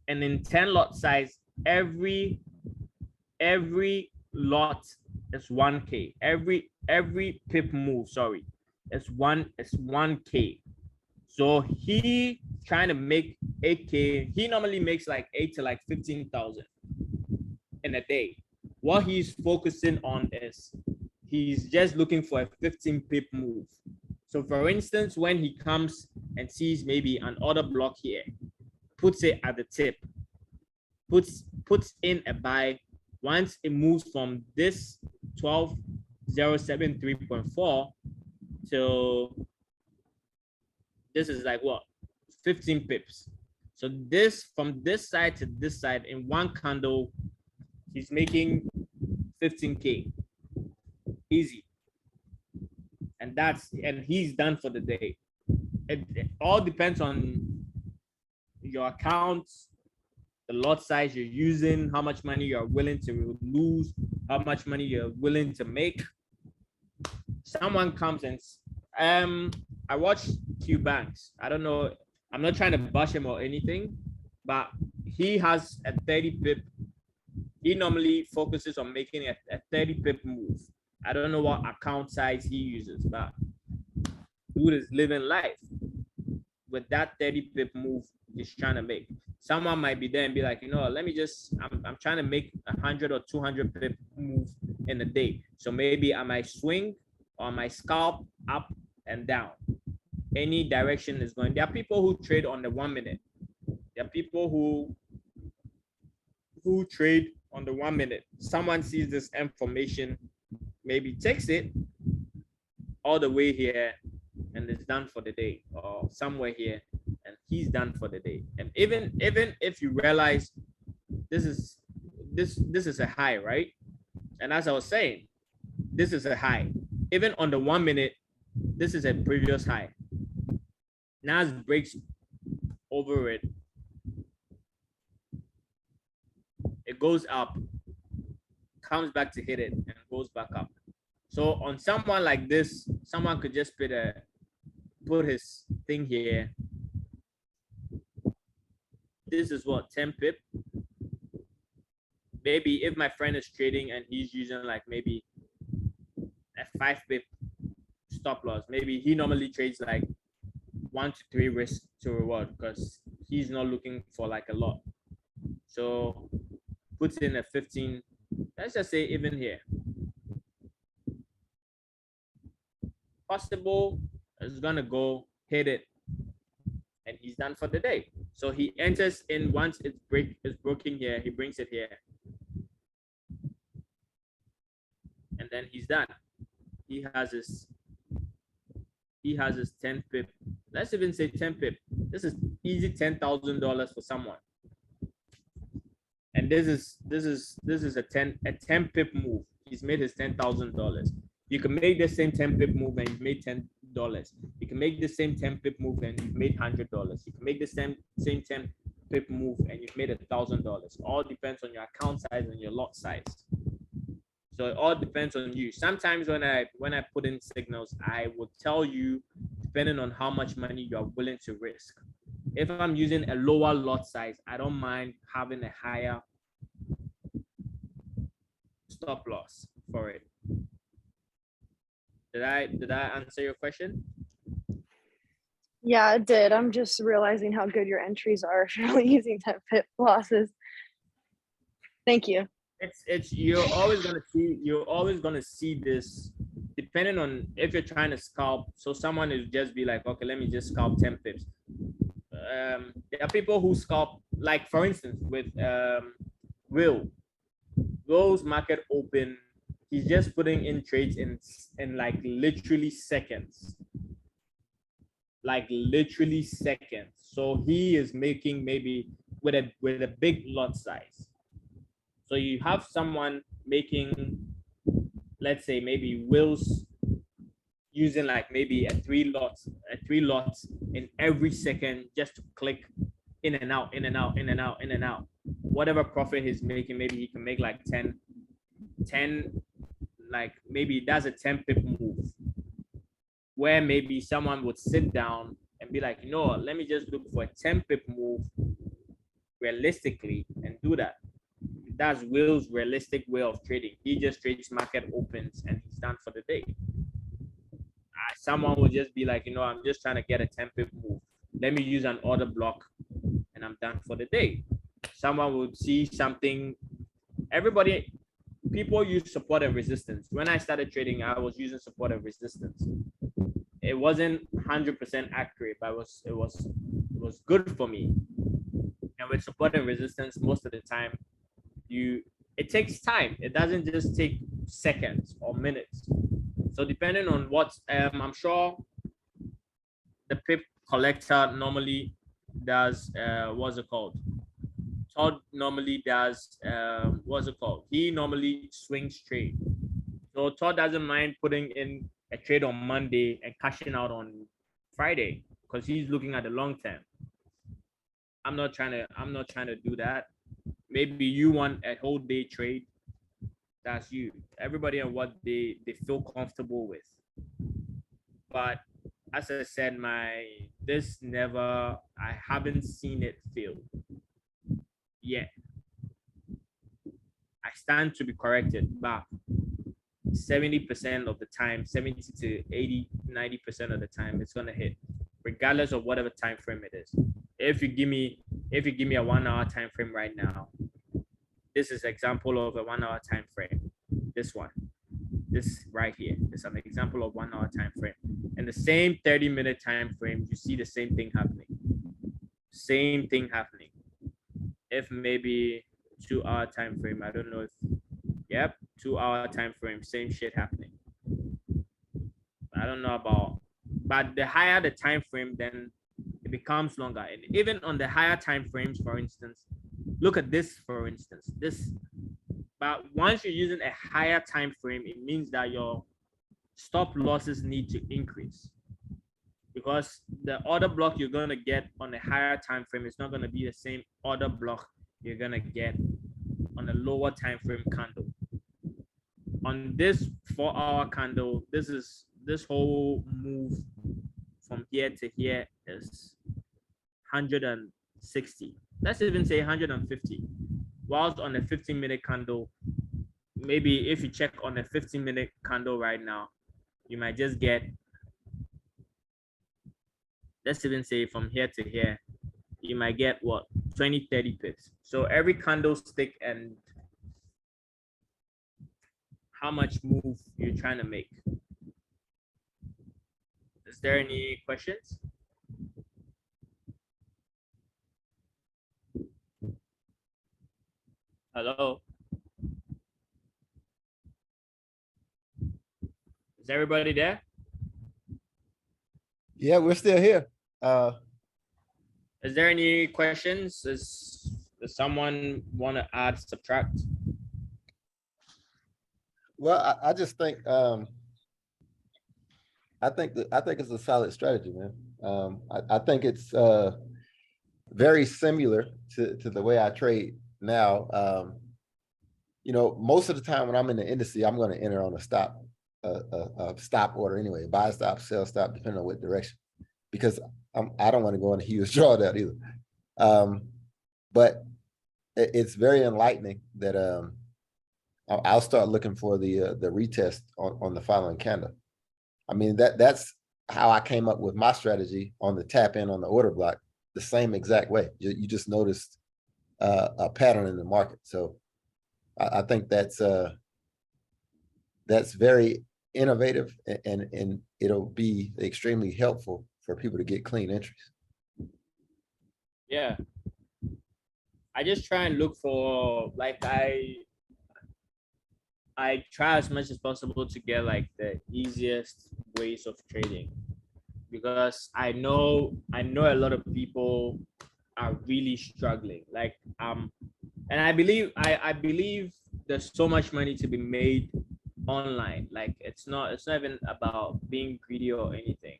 Speaker 4: and in 10 lot size, every lot is 1K. Every pip move, sorry, it's 1K. So he trying to make 8K. He normally makes like 8 to like 15,000 in a day. What he's focusing on is he's just looking for a 15 pip move. So for instance, when he comes and sees maybe an order block here, puts it at the tip, puts in a buy. Once it moves from this 12,073.4 to this is like what, 15 pips. So this, from this side to this side, in one candle, he's making 15K. easy. And he's done for the day. It all depends on your accounts, the lot size you're using, how much money you're willing to lose, how much money you're willing to make. Someone comes and I watched Q Banks. I don't know, I'm not trying to bash him or anything, but he has a 30 pip. He normally focuses on making a 30 pip move. I don't know what account size he uses, but dude is living life with that 30 pip move he's trying to make. Someone might be there and be like, let me just, I'm trying to make 100 or 200 pip move in a day. So maybe I might swing or I might scalp up and down. Any direction is going. There are people who trade on the 1 minute. There are people who trade on the 1 minute. Someone sees this information, maybe takes it all the way here and is done for the day, or somewhere here and he's done for the day. And even if you realize this is a high, right? And as I was saying, this is a high. Even on the 1 minute, this is a previous high. NAS breaks over it. It goes up, comes back to hit it, and goes back up. So on someone like this, someone could just put his thing here. This is what, 10 pip? Maybe if my friend is trading and he's using like maybe a 5 pip stop loss, maybe he normally trades like 1 to 3 risk to reward because he's not looking for like a lot. So puts in a 15, let's just say even here. Possible is gonna go hit it and he's done for the day. So he enters in once it's broken here, he brings it here. And then he's done. He has his 10 pip. Let's even say 10 pip. This is easy $10,000 for someone. And this is a 10 pip move. He's made his $10,000. You can make the same 10 pip move and you've made $10. You can make the same 10 pip move and you've made $100. You can make the same 10 pip move and you've made $1,000. All depends on your account size and your lot size. So it all depends on you. Sometimes when I put in signals, I will tell you depending on how much money you are willing to risk. If I'm using a lower lot size, I don't mind having a higher stop loss for it. Did I answer your question?
Speaker 6: Yeah, it did. I'm just realizing how good your entries are if you're only using 10 pip losses. Thank you.
Speaker 4: It's you're always gonna see this depending on if you're trying to scalp. So someone will just be like, okay, let me just scalp 10 pips. There are people who scalp, like for instance with Will's market open, he's just putting in trades in like literally seconds. So he is making maybe with a big lot size. So you have someone making, let's say maybe Will's using like maybe a three lots in every second just to click in and out. Whatever profit he's making, maybe he can make like 10, like maybe that's a 10 pip move. Where maybe someone would sit down and be like, let me just look for a 10 pip move realistically and do that. That's Will's realistic way of trading. He just trades market opens and he's done for the day. Someone will just be like, I'm just trying to get a 10 pip move. Let me use an order block and I'm done for the day. Someone would see something. People use support and resistance. When I started trading, I was using support and resistance. It wasn't 100% accurate, but it was good for me. And with support and resistance, most of the time, it takes time. It doesn't just take seconds or minutes. So depending on what, I'm sure the pip collector normally does, what's it called? Todd normally does, what's it called? He normally swings trade. So Todd doesn't mind putting in a trade on Monday and cashing out on Friday because he's looking at the long term. I'm not trying to do that. Maybe you want a whole day trade. That's you. Everybody and what they feel comfortable with. But as I said, I haven't seen it fail yet. I stand to be corrected, but 70% of the time, 70 to 80, 90% of the time, it's gonna hit, regardless of whatever time frame it is. If you give me a 1 hour time frame right now, this is example of a 1 hour time frame. This right here is an example of 1 hour time frame. And the same 30-minute time frame, you see the same thing happening. Same thing happening. If maybe 2 hour time frame, I don't know if, yep, 2 hour time frame, same shit happening. I don't know about, but the higher the time frame, then it becomes longer. And even on the higher time frames, for instance, look at this, for instance, this. But once you're using a higher time frame, it means that your stop losses need to increase, because the order block you're going to get on a higher time frame is not going to be the same order block you're going to get on a lower time frame candle. On this 4 hour candle, this whole move from here to here is 160. Let's even say 150. Whilst on a 15-minute candle, maybe if you check on a 15-minute candle right now, you might just get, let's even say from here to here, you might get what, 20, 30 pips. So every candlestick and how much move you're trying to make. Is there any questions? Hello? Is everybody there?
Speaker 1: Yeah, we're still here.
Speaker 4: Is there any questions? Does someone want to add, subtract?
Speaker 1: Well, I just think I think it's a solid strategy, man. I think it's very similar to the way I trade now. You know, most of the time when I'm in the industry, I'm going to enter on a stop order anyway, buy stop, sell stop, depending on what direction, because I don't want to go in a huge drawdown either. But it's very enlightening that I'll start looking for the retest on the following candle. I mean, that's how I came up with my strategy on the tap in on the order block, the same exact way. You just noticed a pattern in the market. So I think that's very innovative, and it'll be extremely helpful for people to get clean entries.
Speaker 4: Yeah. I just try and look for, like, I try as much as possible to get like the easiest ways of trading, because I know a lot of people are really struggling. Like, and I believe there's so much money to be made online. Like, it's not even about being greedy or anything,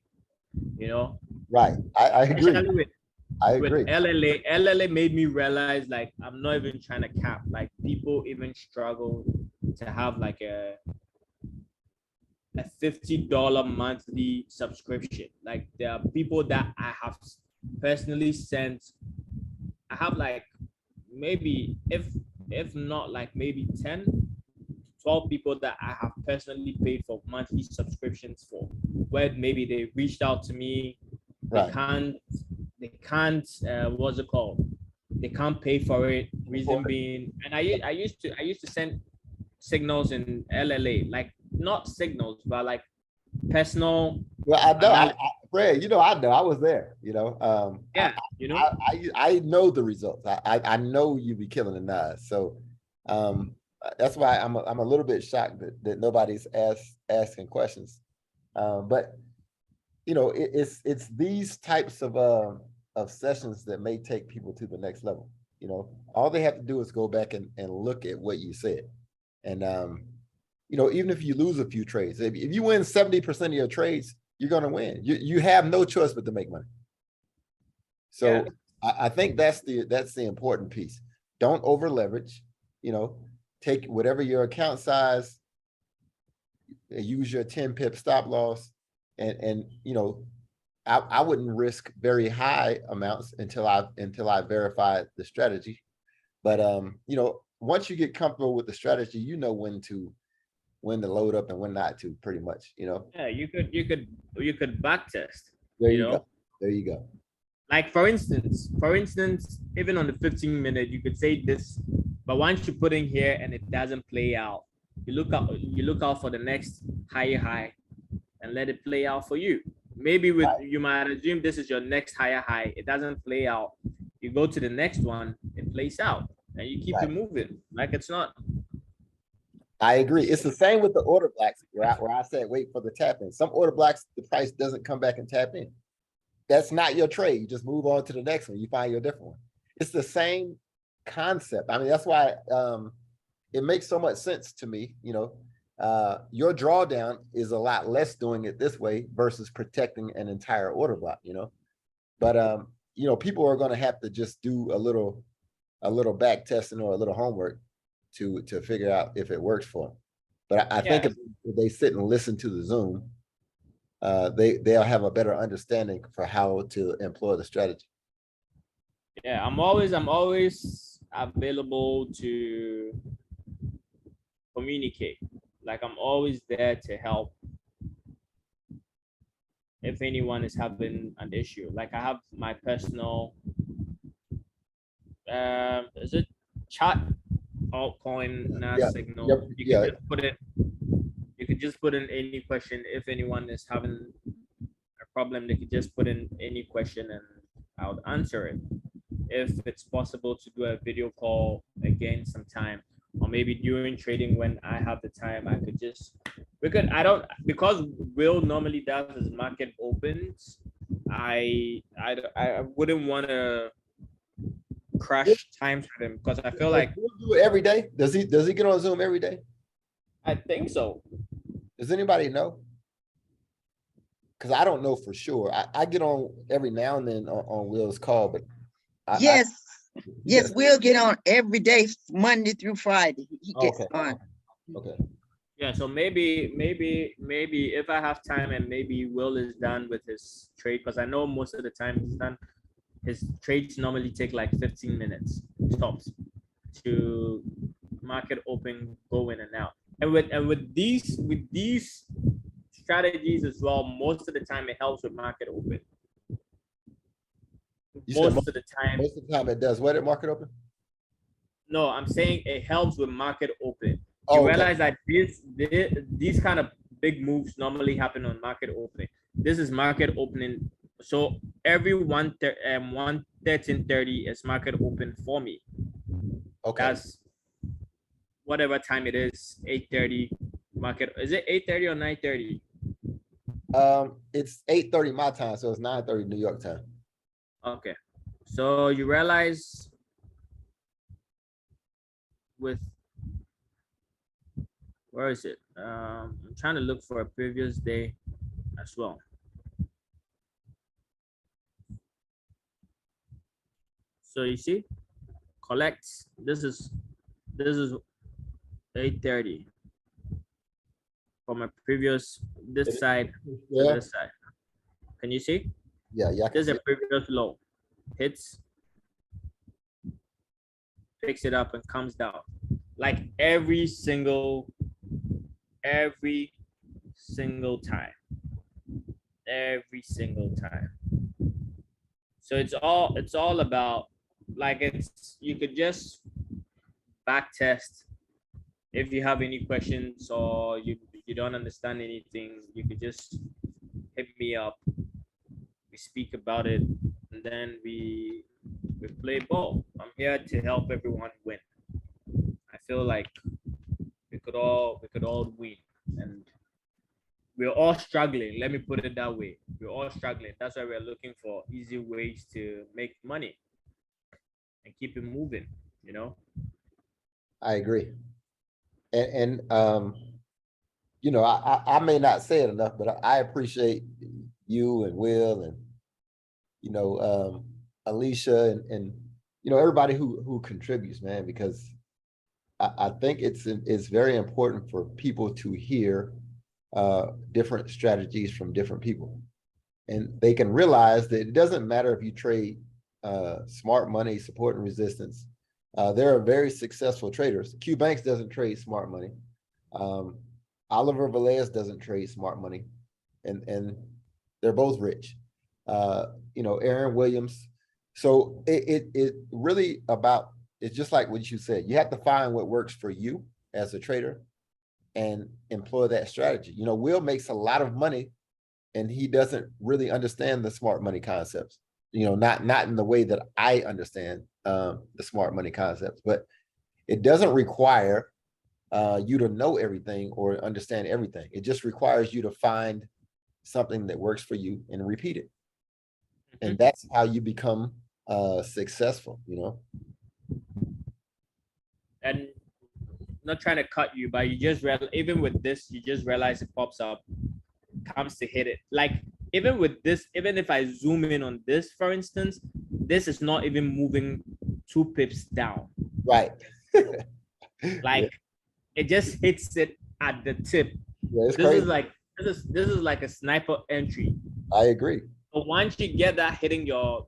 Speaker 4: you know.
Speaker 1: Right. I agree.
Speaker 4: Especially with
Speaker 1: agree.
Speaker 4: LLA made me realize, like, I'm not even trying to cap. Like, people even struggle to have like a $50 monthly subscription. Like, there are people that I have personally sent. I have like maybe if not like maybe 10, 12 people that I have personally paid for monthly subscriptions for, where maybe they reached out to me.
Speaker 1: Right.
Speaker 4: They can't what's it called? They can't pay for it. Reason being, and I used to send signals in LLA, like not signals, but like personal.
Speaker 1: Well, I know, Fred, you know, I know I was there, you know.
Speaker 4: Yeah, you know,
Speaker 1: I know the results. I know you be killing the NAS. So that's why I'm a little bit shocked that nobody's asking questions. But you know, it's these types of sessions that may take people to the next level. You know, all they have to do is go back and look at what you said. And you know, even if you lose a few trades, if you win 70% of your trades, you're going to win. You have no choice but to make money. So I think that's the important piece. Don't over leverage, you know, take whatever your account size, use your 10 pip stop loss, and you know, I wouldn't risk very high amounts until I verify the strategy. But you know, once you get comfortable with the strategy, you know when to load up and when not to, pretty much, you know.
Speaker 4: Yeah, you could back test.
Speaker 1: There
Speaker 4: you
Speaker 1: you
Speaker 4: know?
Speaker 1: go. There you go.
Speaker 4: Like for instance, even on the 15-minute, you could say this, but once you put in here and it doesn't play out, you look out for the next higher high and let it play out for you. Maybe you might assume this is your next higher high. It doesn't play out. You go to the next one, it plays out, and you keep it moving. Like it's not.
Speaker 1: I agree. It's the same with the order blocks where I said wait for the tap in. Some order blocks, the price doesn't come back and tap in. That's not your trade. You just move on to the next one. You find your different one. It's the same concept. I mean, that's why it makes so much sense to me. You know, your drawdown is a lot less doing it this way versus protecting an entire order block, you know. But you know, people are going to have to just do a little back testing or a little homework to figure out if it works for them. But I think if they sit and listen to the Zoom, they'll have a better understanding for how to employ the strategy.
Speaker 4: Yeah, I'm always available to communicate. Like I'm always there to help if anyone is having an issue. Like I have my personal is it chat altcoin NAS signal.
Speaker 1: Yep,
Speaker 4: You can just put it, you could just put in any question. If anyone is having a problem, they could just put in any question and I'll answer it. If it's possible to do a video call again sometime, or maybe during trading when I have the time, I could just, because Will normally does his market opens, I wouldn't want to crash times with him because I feel like
Speaker 1: He'll do it every day. Does he get on Zoom every day?
Speaker 4: I think so.
Speaker 1: Does anybody know? Because I don't know for sure. I get on every now and then on Will's call, but
Speaker 5: yes, we'll get on every day, Monday through Friday. He gets on.
Speaker 1: Okay.
Speaker 4: Yeah, so maybe if I have time and maybe Will is done with his trade, because I know most of the time he's done. His trades normally take like 15 minutes tops to market open, go in and out. And with these strategies as well, most of the time it helps with market open. Most of the time
Speaker 1: it does. What at market open?
Speaker 4: No, I'm saying it helps with market open. You realize that these kind of big moves normally happen on market opening. This is market opening. So every 1:13:30 is market open for me.
Speaker 1: Okay.
Speaker 4: That's whatever time it is, 8:30 market. Is it 8:30 or 9:30?
Speaker 1: It's 8:30 my time, so it's 9:30 New York time.
Speaker 4: Okay. So you realize with, where is it? I'm trying to look for a previous day as well. So you see, collects, this is 8:30 from a previous this side to this side. Can you see?
Speaker 1: Yeah.
Speaker 4: There's a previous low, hits, picks it up and comes down. Like every single time. Every single time. So it's all about, like, you could just back test. If you have any questions or you don't understand anything, you could just hit me up. We speak about it, and then we play ball. I'm here to help everyone win. I feel like we could all win, and we're all struggling. Let me put it that way. We're all struggling. That's why we're looking for easy ways to make money and keep it moving, you know?
Speaker 1: I agree. And you know, I may not say it enough, but I appreciate you and Will and, you know, Alicia and, you know, everybody who contributes, man, because I think it's very important for people to hear different strategies from different people. And they can realize that it doesn't matter if you trade smart money, support and resistance. There are very successful traders. Q Banks doesn't trade smart money. Oliver Velez doesn't trade smart money. And they're both rich. You know, Aaron Williams. So it really about, it's just like what you said. You have to find what works for you as a trader and employ that strategy. You know, Will makes a lot of money and he doesn't really understand the smart money concepts, you know, not in the way that I understand the smart money concepts, but it doesn't require you to know everything or understand everything. It just requires you to find something that works for you and repeat it. And that's how you become successful, you know.
Speaker 4: And not trying to cut you, but you just even with this, you just realize it pops up, comes to hit it. Like even with this, even if I zoom in on this, for instance, this is not even moving 2 pips down.
Speaker 1: Right.
Speaker 4: Like it just hits it at the tip.
Speaker 1: Yeah, it's
Speaker 4: This
Speaker 1: crazy.
Speaker 4: is like this is like a sniper entry.
Speaker 1: I agree.
Speaker 4: But once you get that hitting your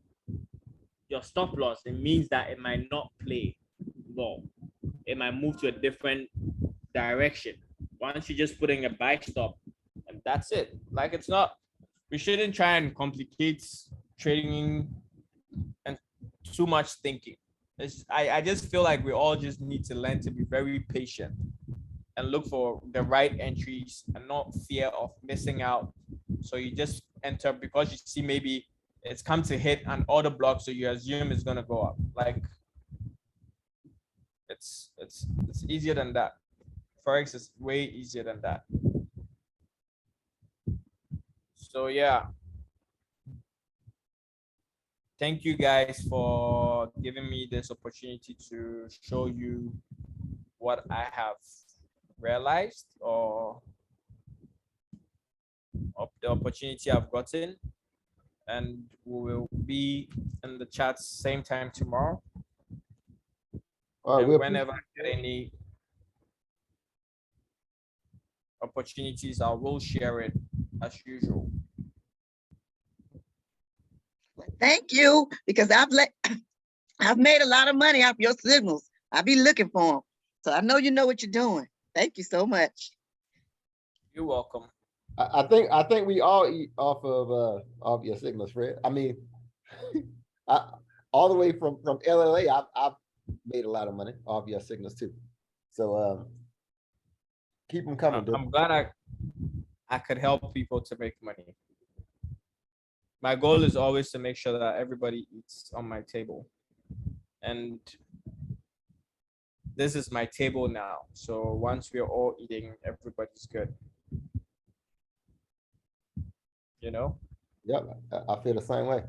Speaker 4: stop loss, it means that it might not play long. It might move to a different direction. Once you just put in a buy stop, and that's it. Like it's not, we shouldn't try and complicate trading and too much thinking. I just feel like we all just need to learn to be very patient and look for the right entries and not fear of missing out. So you just enter because you see maybe it's come to hit an order block, so you assume it's gonna go up. Like it's easier than that. Forex is way easier than that. So yeah. Thank you guys for giving me this opportunity to show you what I have realized or of the opportunity I've gotten. And we will be in the chat same time tomorrow.
Speaker 1: All right,
Speaker 4: And whenever I get any opportunities, I will share it as usual.
Speaker 5: Thank you, because I've made a lot of money off your signals. I'll be looking for them. So I know you know what you're doing. Thank you so much.
Speaker 4: You're welcome.
Speaker 1: I think we all eat off of your signals, Fred. I mean, all the way from LLA, I've made a lot of money off your signals too. So keep them coming.
Speaker 4: I'm glad I could help people to make money. My goal is always to make sure that everybody eats on my table. And this is my table now. So once we're all eating, everybody's good. You know?
Speaker 1: Yep, I feel the same way.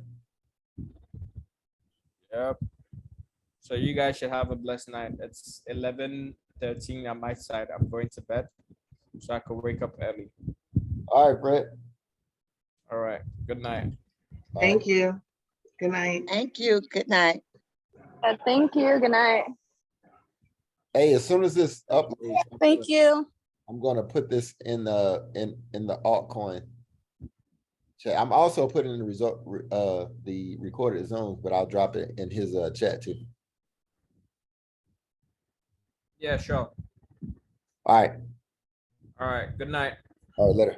Speaker 4: Yep. So you guys should have a blessed night. It's 11:13 on my side. I'm going to bed so I can wake up early.
Speaker 1: All right, Fred.
Speaker 4: All right. Good night.
Speaker 7: Thank you. Good night.
Speaker 5: Thank you. Good night.
Speaker 6: Thank you. Good night.
Speaker 1: Hey, as soon as this uploads,
Speaker 6: Thank you.
Speaker 1: I'm gonna put this in the altcoin chat. I'm also putting in the result the recorded zones, but I'll drop it in his chat too.
Speaker 4: Yeah, sure.
Speaker 1: All right.
Speaker 4: All right. Good night.
Speaker 1: All right, later.